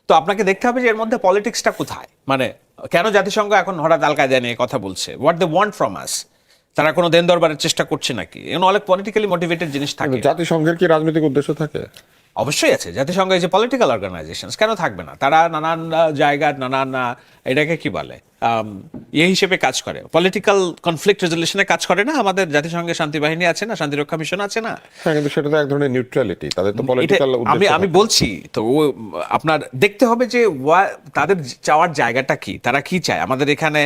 তো আপনাকে দেখতে হবে যে এর মধ্যে পলিটিক্সটা কোথায়, মানে কেন জাতিসংঘ এখন হঠাৎ আল কায়েদা নিয়ে কথা বলছে, what they want from us, তারা কোনো দেন দরবারের চেষ্টা করছে নাকি? এগুলো অনেক পলিটিক্যালি মোটিভেটেড জিনিস থাকে। জাতিসংঘের কি রাজনৈতিক উদ্দেশ্য থাকে? অবশ্যই আছে। জাতিসংঘ এই যে পলিটিক্যাল অর্গানাইজেশন, কেন থাকবে না? তারা নানান জায়গার নানান এটাকে কি বলে হিসেবে কাজ করে, পলিটিক্যাল কনফ্লিক্ট রেজলিউশনে কাজ করে না? আমাদের জাতিসংঘের শান্তি বাহিনী আছে না, শান্তিরক্ষা মিশন আছে না? হ্যাঁ, কিন্তু সেটা তো এক ধরনের নিউট্রালিটি, তাদের তো পলিটিক্যাল উদ্দেশ্য। আমি বলছি তো, আপনার দেখতে হবে যে তাদের চাওয়ার জায়গাটা কি, তারা কি চায় আমাদের এখানে,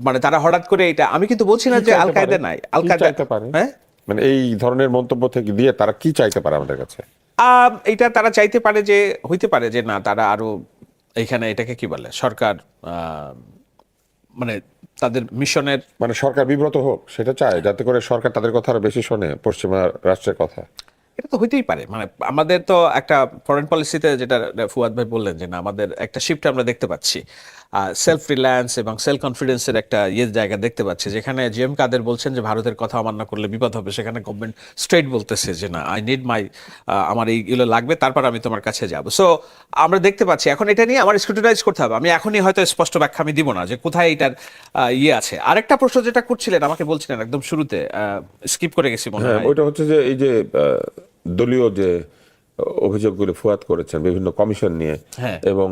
মানে তারা হঠাৎ করে এটা, আমি কিন্তু বলছি না যে আল কায়েদা নাই, আল কায়েদা পারে, হ্যাঁ, মানে এই ধরনের মন্তব্য থেকে দিয়ে তারা কি চাইতে পারে আমাদের কাছে? এটা তারা চাইতে পারে যে, হইতে পারে যে না, তারা আরো এইখানে এটাকে কি বলে, সরকার মানে তাদের মিশনের, মানে সরকার বিব্রত হোক সেটা চায়, যাতে করে সরকার তাদের কথা আরো বেশি শোনে, পশ্চিমা রাষ্ট্রের কথা। এটা তো হইতেই পারে, মানে আমাদের তো একটা ফরেন পলিসিতে যেটা ফুয়াদ ভাই বললেন যে না আমাদের একটা শিফট আমরা দেখতে পাচ্ছি, সেলফ রিলায়েন্স এবং সেলফ কনফিডেন্সের একটা জায়গা দেখতে পাচ্ছি, যেখানে জিএম কাদের বলছেন যে ভারতের কথা অমান্য করলে বিপদ হবে, সেখানে গভর্নমেন্ট স্ট্রেট বলতেছে যে না আই নিড মাই, আমার এইগুলো লাগবে, তারপর আমি তোমার কাছে যাব। সো আমরা দেখতে পাচ্ছি এখন এটা নিয়ে আমার স্ক্রুটিনাইজ করতে হবে। আমি এখনই হয়তো স্পষ্ট ব্যাখ্যা আমি দিব না যে কোথায় এটার আছে। আরেকটা প্রশ্ন যেটা করছিলেন আমাকে বলছিলেন একদম শুরুতে, স্কিপ করে গেছি মনে হ্যাঁ, হয়। ওইটা হচ্ছে যে এই যে দলীয় যে অভিযোগগুলো ফুয়াদ করেছেন বিভিন্ন কমিশন নিয়ে, হ্যাঁ। এবং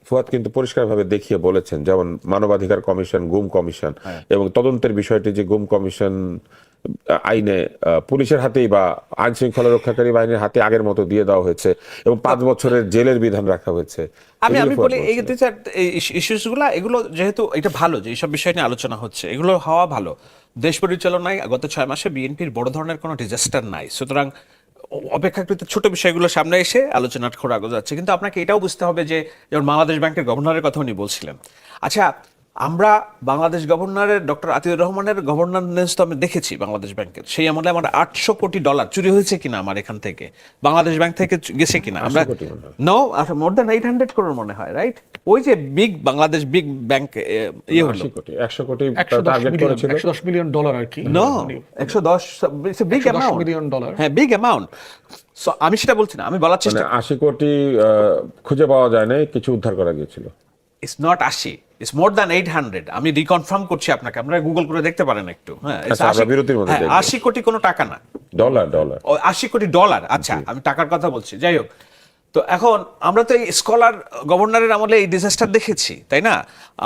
ফুয়াদ কিন্তু পরিষ্কারভাবে দেখিয়ে বলেছেন, যেমন মানবাধিকার কমিশন, গুম কমিশন, এবং তদন্তের বিষয়টি যে গুম কমিশন আইনে পুলিশের হাতেই বা আইন শৃঙ্খলা রক্ষাকারী বাহিনীর হাতে আগের মতো দিয়ে দেওয়া হয়েছে এবং 5 বছরের জেলের বিধান রাখা হয়েছে। আমি এগুলো ফুয়াদ বলি এই বলছিলেন। দুই চার ইস্যুসগুলো, এগুলো যেহেতু এটা ভালো যে এইসব বিষয় নিয়ে আলোচনা হচ্ছে, এগুলো হওয়া ভালো। দেশ পরিচালনায় গত 6 মাসে বিএনপির বড় ধরনের কোনো ডিজাস্টার নাই, সুতরাং অপেক্ষাকৃত ছোট বিষয়গুলো সামনে এসে আলোচনার খোর আগে যাচ্ছে। কিন্তু আপনাকে এটাও বুঝতে হবে যে যেমন বাংলাদেশ ব্যাংকের গভর্নরের কথা উনি বলছিলেন, আচ্ছা আমরা বাংলাদেশ গভর্নরের ডক্টর আতিউর রহমানের গভর্নেন্স তো আমি দেখেছি বাংলাদেশ ব্যাংকের, সেই আমলে আমার $800 কোটি চুরি হয়েছে কিনা আমার এখান থেকে, বাংলাদেশ ব্যাংক থেকে গেছে কিনা, আমরা 800 কোটি মনে হয়। নো মোর দ্যান 800 crore মনে হয়, রাইট? ওই যে বিগ বাংলাদেশ বিগ ব্যাংক ইয়ে হলো 80 কোটি 100 কোটি 110 টার্গেট মিলিয়ন করেছিল। $110 মিলিয়ন আর কি। No 110 it's big 110 amount, million dollar. হ্যাঁ বিগ অ্যামাউন্ট। সো আমি সেটা বলছি না, আমি বলার চেষ্টা, মানে 80 কোটি খুঁজে পাওয়া যায় না, কিছু উদ্ধার করা গিয়েছিল। It's not 80, it's more than 800। আমি রিকনফার্ম করছি আপনাকে, আপনারা গুগল করে দেখতে পারেন একটু। হ্যাঁ আচ্ছা, আমরা বিরতির মধ্যে দেখব। 80 কোটি কোনো টাকা না, ডলার। ও 80 কোটি ডলার। আচ্ছা আমি টাকার কথা বলছি, যাই হোক। তো এখন আমরা তো এই স্কলার গভর্নরের আমলে এই ডিজাস্টার দেখেছি, তাই না?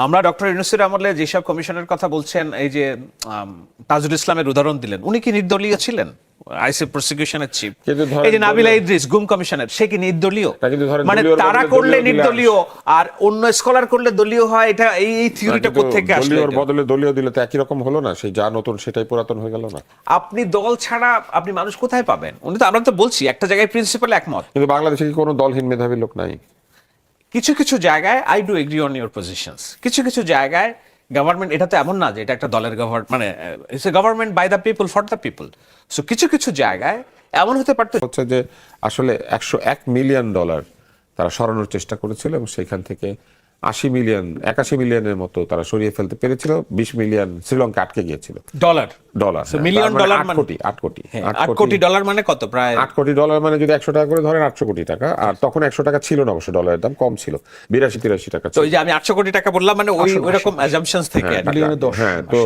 আমরা ডক্টর ইউনূসের আমলে যেসব কমিশনের কথা বলছেন, এই যে তাজুল ইসলামের উদাহরণ দিলেন, উনি কি নির্দলীয় ছিলেন? আইসি প্রসিকিউশনের চিফ, কিন্তু ধরেন এই যে নাবিলা ইদ্রিস গুম কমিশনের, সে কি নির্দলীয়? তা কিন্তু ধরেন মানে দলীয়র তারা বদলে করলে দলীয় দিলে নির্দলীয় আর অন্য স্কলার করলে দলীয় হয়, এটা এই থিওরিটা কিন্তু কোত্থেকে আসলো? দলীয়র এটা? বদলে দলীয় দিলে তো একই রকম হলো না, সেই যা নতুন সেটাই পুরাতন হয়ে গেল না। আপনি দল ছাড়া আপনি মানুষ কোথায় পাবেন? উনি তো, আমরা তো বলছি একটা জায়গায় প্রিন্সিপাল একমত, কিন্তু বাংলাদেশে কি কোনো দলহীন মেধাবী লোক নাই? কিছু কিছু জায়গায় I do agri on your positions, কিছু কিছু জায়গায় গভর্নমেন্ট, এটা তো এমন না যে এটা একটা দলের গভর্নমেন্ট, মানে it's a government by the people for the people. So কিছু কিছু জায়গায় এমন হতে পারতো হচ্ছে যে আসলে $101 মিলিয়ন তারা সরানোর চেষ্টা করেছিল এবং সেখান থেকে 81 মিলিয়নের মতো তারা সরিয়ে ফেলতে পেরেছিল। 20 মিলিয়ন শ্রীলঙ্কা আটকে গিয়েছিল dollar. Dollar. So, million dollar 8 মানে- কোটি 8 কোটি হ্যাঁ, 8 কোটি ডলার মানে কত? প্রায় 8 কোটি ডলার মানে যদি 100 টাকা করে ধরেন 800 কোটি টাকা। আর তখন 100 টাকা ছিল না, অবশ্য ডলারের দাম কম ছিল, 82-83 টাকা তো ছিল। ওই যে আমি 800 কোটি টাকা বললাম, মানে ওই ওইরকম অ্যাজাম্পশনস থেকে আর কি। মিলিয়নে 10। হ্যাঁ, তো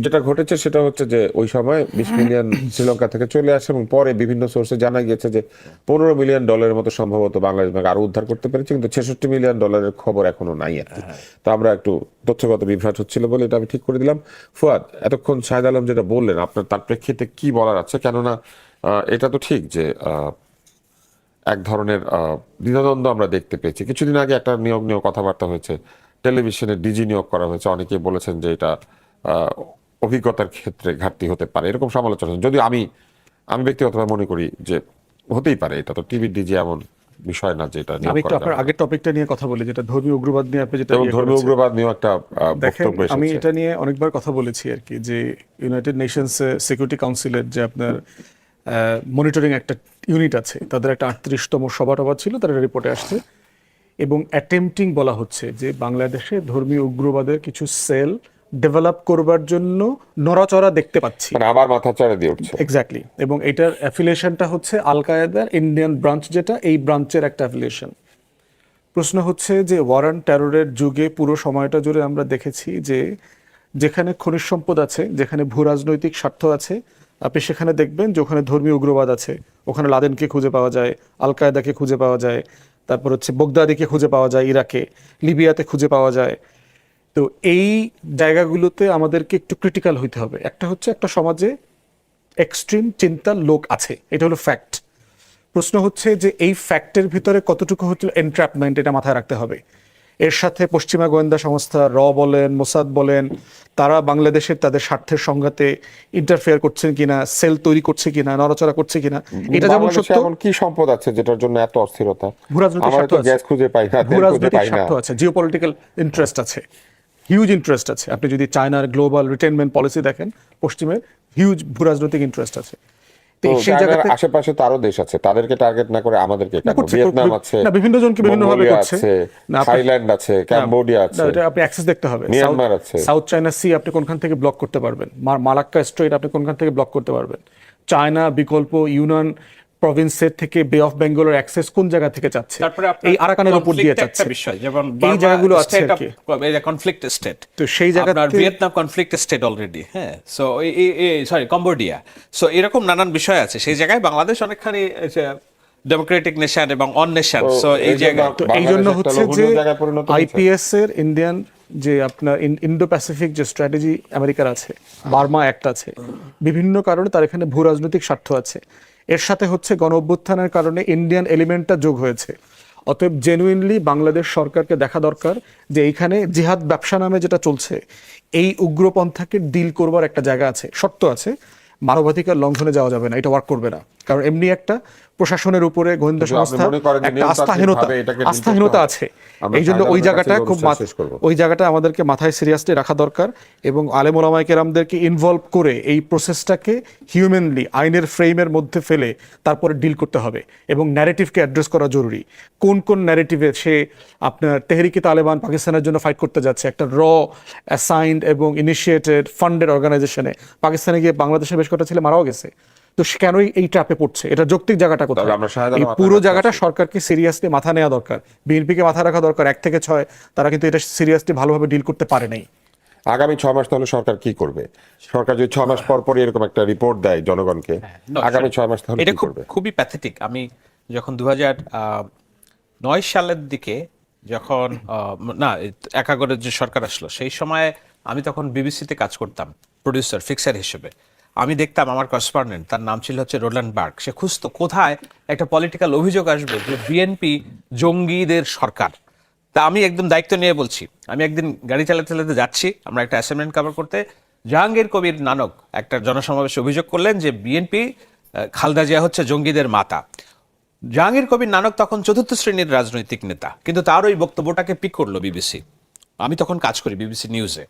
যেটা ঘটেছে সেটা হচ্ছে যে ওই সময় 20 মিলিয়ন শ্রীলঙ্কা থেকে চলে আসে এবং পরে বিভিন্ন সোর্সে জানা গিয়েছে যে $15 মিলিয়ন মতো সম্ভবত বাংলাদেশ ব্যাংক আরো উদ্ধার করতে পেরেছে, কিন্তু $66 মিলিয়ন খবর এখনো নাই আর কি। তো আমরা একটু তথ্যগত বিভ্রাট হচ্ছিল বলে এটা আমি ঠিক করে দিলাম। ফুয়াদ, এতক্ষণ শাহেদ আলম যেটা বললেন, আপনার তার প্রেক্ষিতে কি বলার আছে? কেননা এটা তো ঠিক যে এক ধরনের দ্বিধাদ্বন্দ্ব আমরা দেখতে পেয়েছি। কিছুদিন আগে একটা নিয়োগ নিয়ে কথাবার্তা হয়েছে, টেলিভিশনে ডিজি নিয়োগ করা হয়েছে, অনেকেই বলেছেন যে এটা অভিজ্ঞতার ক্ষেত্রে ঘাটতি হতে পারে, এরকম সমালোচনা। যদিও আমি ব্যক্তিগতভাবে মনে করি যে হতেই পারে, এটা তো টিভির ডিজি এমন বিষয় না যে এটা নিয়োগ আমি একটু করা আপনার যাবে। আগের টপিকটা নিয়ে কথা বলি, যেটা ধর্মীয় উগ্রবাদ নিয়ে আপনি যেটা এবং ইয়ে ধর্মীয় করেছেন। উগ্রবাদ নিয়েও একটা দেখেন, বক্তব্য আমি এসেছে। এটা নিয়ে অনেকবার কথা বলেছি আর কি, যে ইউনাইটেড নেশনস সিকিউরিটি কাউন্সিলের যে আপনার মনিটরিং একটা ইউনিট আছে, তাদের একটা 38তম সভা ছিল, তার রিপোর্টে আসছে এবং অ্যাটেম্পটিং বলা হচ্ছে যে বাংলাদেশে ধর্মীয় উগ্রবাদের কিছু সেল ডেভেলপ করবার জন্য নড়াচড়া দেখতে পাচ্ছি। মানে আবার মাথা চাড়া দিয়ে উঠছে। এক্স্যাক্টলি। এবং এটার অ্যাফিলিয়েশনটা হচ্ছে আল কায়েদার ইন্ডিয়ান ব্রাঞ্চ, যেটা এই ব্রাঞ্চের একটা অ্যাফিলিয়েশন। প্রশ্ন হচ্ছে যে ওয়ার অন টেররের যুগে পুরো সময়টা জুড়ে আমরা দেখেছি যে যেখানে খনিজ সম্পদ আছে, যেখানে ভূ রাজনৈতিক স্বার্থ আছে, আপনি সেখানে দেখবেন যে ওখানে ধর্মীয় উগ্রবাদ আছে। ওখানে লাদেনকে খুঁজে পাওয়া যায়, আল কায়েদাকে খুঁজে পাওয়া যায়, তারপর হচ্ছে বগদাদিকে খুঁজে পাওয়া যায় ইরাকে, লিবিয়াতে খুঁজে পাওয়া যায়। তো এই জায়গাগুলোতে আমাদেরকে একটু ক্রিটিক্যাল হইতে হবে। একটা হচ্ছে একটা সমাজে এক্সট্রিম চিন্তার লোক আছে, এটা হলো ফ্যাক্ট। প্রশ্ন হচ্ছে যে এই ফ্যাক্টের ভিতরে কতটুকু হচ্ছে এনট্র্যাপমেন্ট, এটা মাথায় রাখতে হবে। এর সাথে পশ্চিমা গোয়েন্দা সংস্থা বলেন, মোসাদ বলেন, তারা বাংলাদেশের তাদের স্বার্থের সংঘাতে ইন্টারফেয়ার করছেন কিনা, সেল তৈরি করছে কিনা, নড়াচড়া করছে কিনা, এটা যেমন বাংলাদেশে সত্য। এমন কি সম্পদ আছে যেটার জন্য এত অস্থিরতা? ভূরাজনৈতিক আমরা স্বার্থ তো আছে, গ্যাস খুঁজে পাই না, তেল খুঁজে ভূরাজনৈতিক পাই না। স্বার্থ আছে, জিওপলিটিক্যাল ইন্টারেস্ট আছে, হিউজ ইন্টারেস্ট আছে। আপনি যদি চায়নার গ্লোবাল রিটেনমেন্ট পলিসি দেখেন, পশ্চিমের হিউজ ভূরাজনৈতিক ইন্টারেস্ট আছে। তো সেই চায়নার জায়গাতে আশেপাশে তো আরো দেশ আছে, তাদেরকে টার্গেট না করে আমাদেরকে কেন? করছে, ভিয়েতনাম আছে, না বিভিন্ন জনকে বিভিন্ন ভাবে মঙ্গোলিয়া করছে। আছে, না, আপনি- থাইল্যান্ড আছে, ক্যাম্বোডিয়া আছে, এটা আপনি অ্যাক্সেস দেখতে হবে। মিয়ানমার আছে। সাউথ চায়না সি আপনি কোনখান থেকে ব্লক করতে পারবেন, মালাক্কা স্ট্রেট আপনি কোনখান থেকে ব্লক করতে পারবেন, চায়না বিকল্প ইউনান প্রভিন্সের থেকে বে অফ বেঙ্গলের অ্যাক্সেস কোন জায়গা থেকে চাচ্ছে, তারপরে এই আরাকানের উপর দিয়ে চাচ্ছে। বিষয় যেমন এই জায়গাগুলো আছে আর কি। কনফ্লিক্ট স্টেট, তো সেই জায়গাতে আপনার ভিয়েতনাম কনফ্লিক্ট স্টেট অলরেডি, হ্যাঁ, সো সরি কম্বোডিয়া, সো এরকম নানান বিষয় আছে। সেই জায়গায় বাংলাদেশ অনেকখানি ডেমোক্রেটিক নেশন এবং অন নেশন, সো এই জায়গায় তো এই জন্য বাংলাদেশ একটা হচ্ছে যে লোভনীয় জায়গায় পরিণত হয়েছে। আইপিএস এর ইন্ডিয়ান যে আপনার ইন্দো প্যাসিফিক যে স্ট্র্যাটেজি আমেরিকার আছে, বার্মা অ্যাক্ট আছে, বিভিন্ন কারণে তার এখানে ভূ রাজনৈতিক স্বার্থ আছে। এর সাথে হচ্ছে গণ অভ্যুত্থানের কারণে ইন্ডিয়ান এলিমেন্টটা যোগ হয়েছে। অতএব জেনুইনলি বাংলাদেশ সরকারকে দেখা দরকার যে এইখানে জিহাদ ব্যবসা নামে যেটা চলছে, এই উগ্রপন্থাকে ডিল করবার একটা জায়গা আছে, শর্ত আছে, মানবাধিকার লঙ্ঘনে যাওয়া যাবে না, এটা ওয়ার্ক করবে না। কারণ এমনি একটা প্রশাসনের উপরে গোয়েন্দা কিন্তু আপনি সংস্থা মনে করেন যে একটা আস্থাহীনতা এটাকে deal আস্থাহীনতা করতে আছে। আমরা এই জন্য ওই শাহজালালের জায়গাটা কাছে খুব অনুষ্ঠান শেষ করব। ওই জায়গাটা আমাদেরকে মাথায় সিরিয়াসলি রাখা দরকার এবং আলেম ওলামায়ে কেরামদেরকে ইনভলভ করে এই প্রসেসটাকে হিউম্যানলি আইনের ফ্রেমের মধ্যে ফেলে তারপরে ডিল করতে হবে এবং ন্যারেটিভকে অ্যাড্রেস করা জরুরি। কোন কোন ন্যারেটিভে সে আপনার তেহরিকে তালেবান পাকিস্তানের জন্য ফাইট করতে যাচ্ছে, একটা অ্যাসাইন্ড এবং ইনিশিয়েটেড ফান্ডেড অর্গানাইজেশনে, পাকিস্তানে গিয়ে বাংলাদেশের বেশ কটা ছেলে মারাও গেছে। তো সে কেনই এই ট্র্যাপে পড়ছে, এটা যৌক্তিক জায়গাটা কোথায়? তবে আমরা শাহজালাল এই মাথায় পুরো রাখতে জায়গাটা আছি। সরকারকে সিরিয়াসলি মাথা নেওয়া দরকার, বিএনপিকে মাথা রাখা দরকার। 1 থেকে 6 তারা কিন্তু এটা সিরিয়াসলি ভালোভাবে ডিল করতে পারে নাই। আগামী 6 মাস তাহলে সরকার কি করবে? সরকার যদি 6 মাস পর পর এরকম একটা রিপোর্ট দেয় জনগণকে, আগামী 6 মাস তাহলে এটা কি খুব করবে? খুবই প্যাথেটিক। আমি যখন 2009 সালের দিকে যখন না 11 যে সরকার আসলো, সেই সময় আমি তখন বিবিসিতে কাজ করতাম প্রডিউসার ফিক্সার হিসেবে। আমি দেখতাম আমার করেসপন্ডেন্ট, তার নাম ছিল হচ্ছে রোল্যান্ড বার্গ, সে খুঁজতো কোথায় একটা পলিটিক্যাল অভিযোগ আসবে যে বিএনপি জঙ্গিদের সরকার। তা আমি একদম দায়িত্ব নিয়ে বলছি, আমি একদিন গাড়ি চালাতে চালাতে যাচ্ছি, আমরা একটা অ্যাসাইনমেন্ট কভার করতে, জাহাঙ্গীর কবির নানক একটা জনসমাবেশে অভিযোগ করলেন যে বিএনপি খালেদা জিয়া হচ্ছে জঙ্গিদের মাতা। জাহাঙ্গীর কবির নানক তখন 4র্থ শ্রেণীর রাজনৈতিক নেতা, কিন্তু তার ওই বক্তব্যটাকে পিক করলো বিবিসি। আমি তখন কাজ করি বিবিসি নিউজে,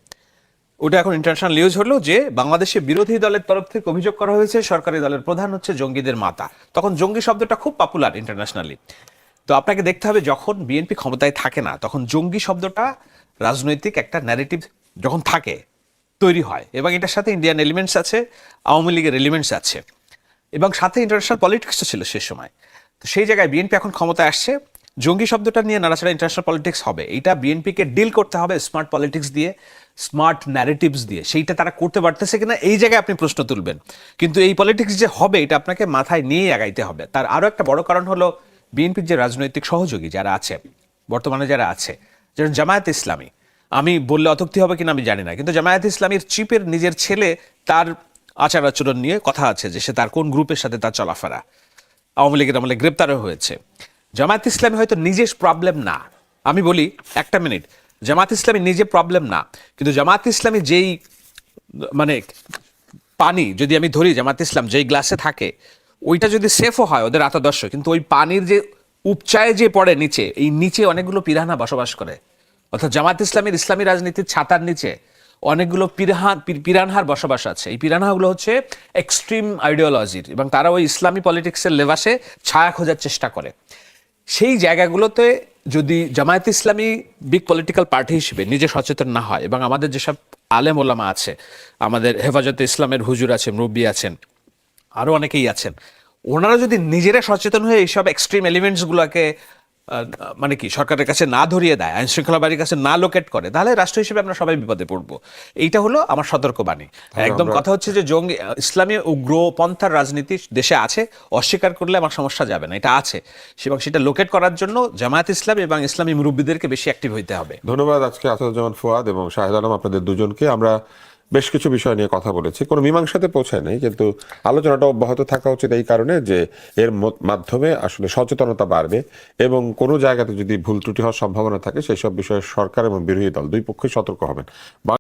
ওটা এখন ইন্টারন্যাশনাল নিউজ হলো যে বাংলাদেশে বিরোধী দলের তরফ থেকে অভিযোগ করা হয়েছে সরকারি দলের প্রধান হচ্ছে জঙ্গিদের মাতা। তখন জঙ্গি শব্দটা খুব পপুলার ইন্টারন্যাশনালি। তো আপনাকে দেখতে হবে যখন বিএনপি ক্ষমতায় থাকে না, তখন জঙ্গি শব্দটা রাজনৈতিক একটা ন্যারেটিভ যখন থাকে তৈরি হয়, এবং এটার সাথে ইন্ডিয়ান এলিমেন্টস আছে, আওয়ামী লীগের এলিমেন্টস আছে, এবং সাথে ইন্টারন্যাশনাল পলিটিক্সও ছিল সে সময়। তো সেই জায়গায় বিএনপি এখন ক্ষমতায় আসছে, জঙ্গি শব্দটা নিয়ে নাড়াচাড়া ইন্টারন্যাশনাল পলিটিক্স হবে, এইটা বিএনপিকে ডিল করতে হবে স্মার্ট পলিটিক্স দিয়ে, স্মার্ট ন্যারেটিভস দিয়ে। সেইটা তারা করতে পারতেছে কিনা এই জায়গায় আপনি প্রশ্ন তুলবেন, কিন্তু এই পলিটিক্স যে হবে এটা আপনাকে মাথায় নিয়ে আগাইতে হবে। তার আরও একটা বড় কারণ হলো বিএনপির যে রাজনৈতিক সহযোগী যারা আছে বর্তমানে, যারা আছে, যেমন জামায়াত ইসলামী, আমি বললে অত্যুক্তি হবে কিনা আমি জানি না, কিন্তু জামায়াত ইসলামীর চিফের নিজের ছেলে, তার আচার আচরণ নিয়ে কথা আছে যে সে তার কোন গ্রুপের সাথে তার চলাফেরা, আওয়ামী লীগের আমলে গ্রেপ্তারও হয়েছে। জামায়াত ইসলামী হয়তো নিজের প্রবলেম না, আমি বলি একটা মিনিট, জামায়াত ইসলামী নিজে প্রবলেম না, কিন্তু জামায়াত ইসলামী যেই মানে পানি যদি আমি ধরি, জামায়াত ইসলাম যেই গ্লাসে থাকে ওইটা যদি সেফও হয় ওদের আত্মদর্শ, কিন্তু ওই পানির যে উপচায়ে যে পড়ে নিচে, এই নিচে অনেকগুলো পিরানা বসবাস করে। অর্থাৎ জামায়াত ইসলামের ইসলামী রাজনীতির ছাতার নিচে অনেকগুলো পিরানহার বসবাস আছে। এই পিরানহাগুলো হচ্ছে এক্সট্রিম আইডিওলজির, এবং তারা ওই ইসলামী পলিটিক্সের লেবাসে ছায়া খোঁজার চেষ্টা করে। সেই জায়গাগুলোতে যদি জামায়াত ইসলামী বিগ পলিটিক্যাল পার্টি হিসেবে নিজে সচেতন না হয়, এবং আমাদের যেসব আলেম ওলামা আছে, আমাদের হেফাজতে ইসলামের হুজুর আছে, মুরব্বী আছেন, আরও অনেকেই আছেন, ওনারা যদি নিজেরা সচেতন হয়ে এইসব এক্সট্রিম এলিমেন্টসগুলোকে মানে কি সরকারের কাছে না ধরিয়ে দেয়, আইন শৃঙ্খলা বাহিনীর কাছে না লোকেট করে, তাহলে রাষ্ট্র হিসেবে আমরা সবাই বিপদে পড়বো। এইটা হলো আমার সতর্কবাণী। একদম কথা হচ্ছে যে জঙ্গি ইসলামী উগ্রপন্থার রাজনীতি দেশে আছে, অস্বীকার করলে আমার সমস্যা যাবে না, এটা আছে, এবং সেটা লোকেট করার জন্য জামায়াত ইসলামী এবং ইসলামী মুরব্বীদেরকে বেশি অ্যাক্টিভ হইতে হবে। ধন্যবাদ আজকে আসাদুজ্জামান ফুয়াদ এবং শাহেদ আলম, আপনাদের দুজনকে। আমরা বেশ কিছু বিষয় নিয়ে কথা বলেছি, কোনো মীমাংসাতে পৌঁছায় নাই, কিন্তু আলোচনাটা অব্যাহত থাকা উচিত এই কারণে যে এর মাধ্যমে আসলে সচেতনতা বাড়বে, এবং কোনো জায়গাতে যদি ভুল ত্রুটি হওয়ার সম্ভাবনা থাকে সেই সব বিষয়ে সরকার এবং বিরোধী দল দুই পক্ষই সতর্ক হবেন।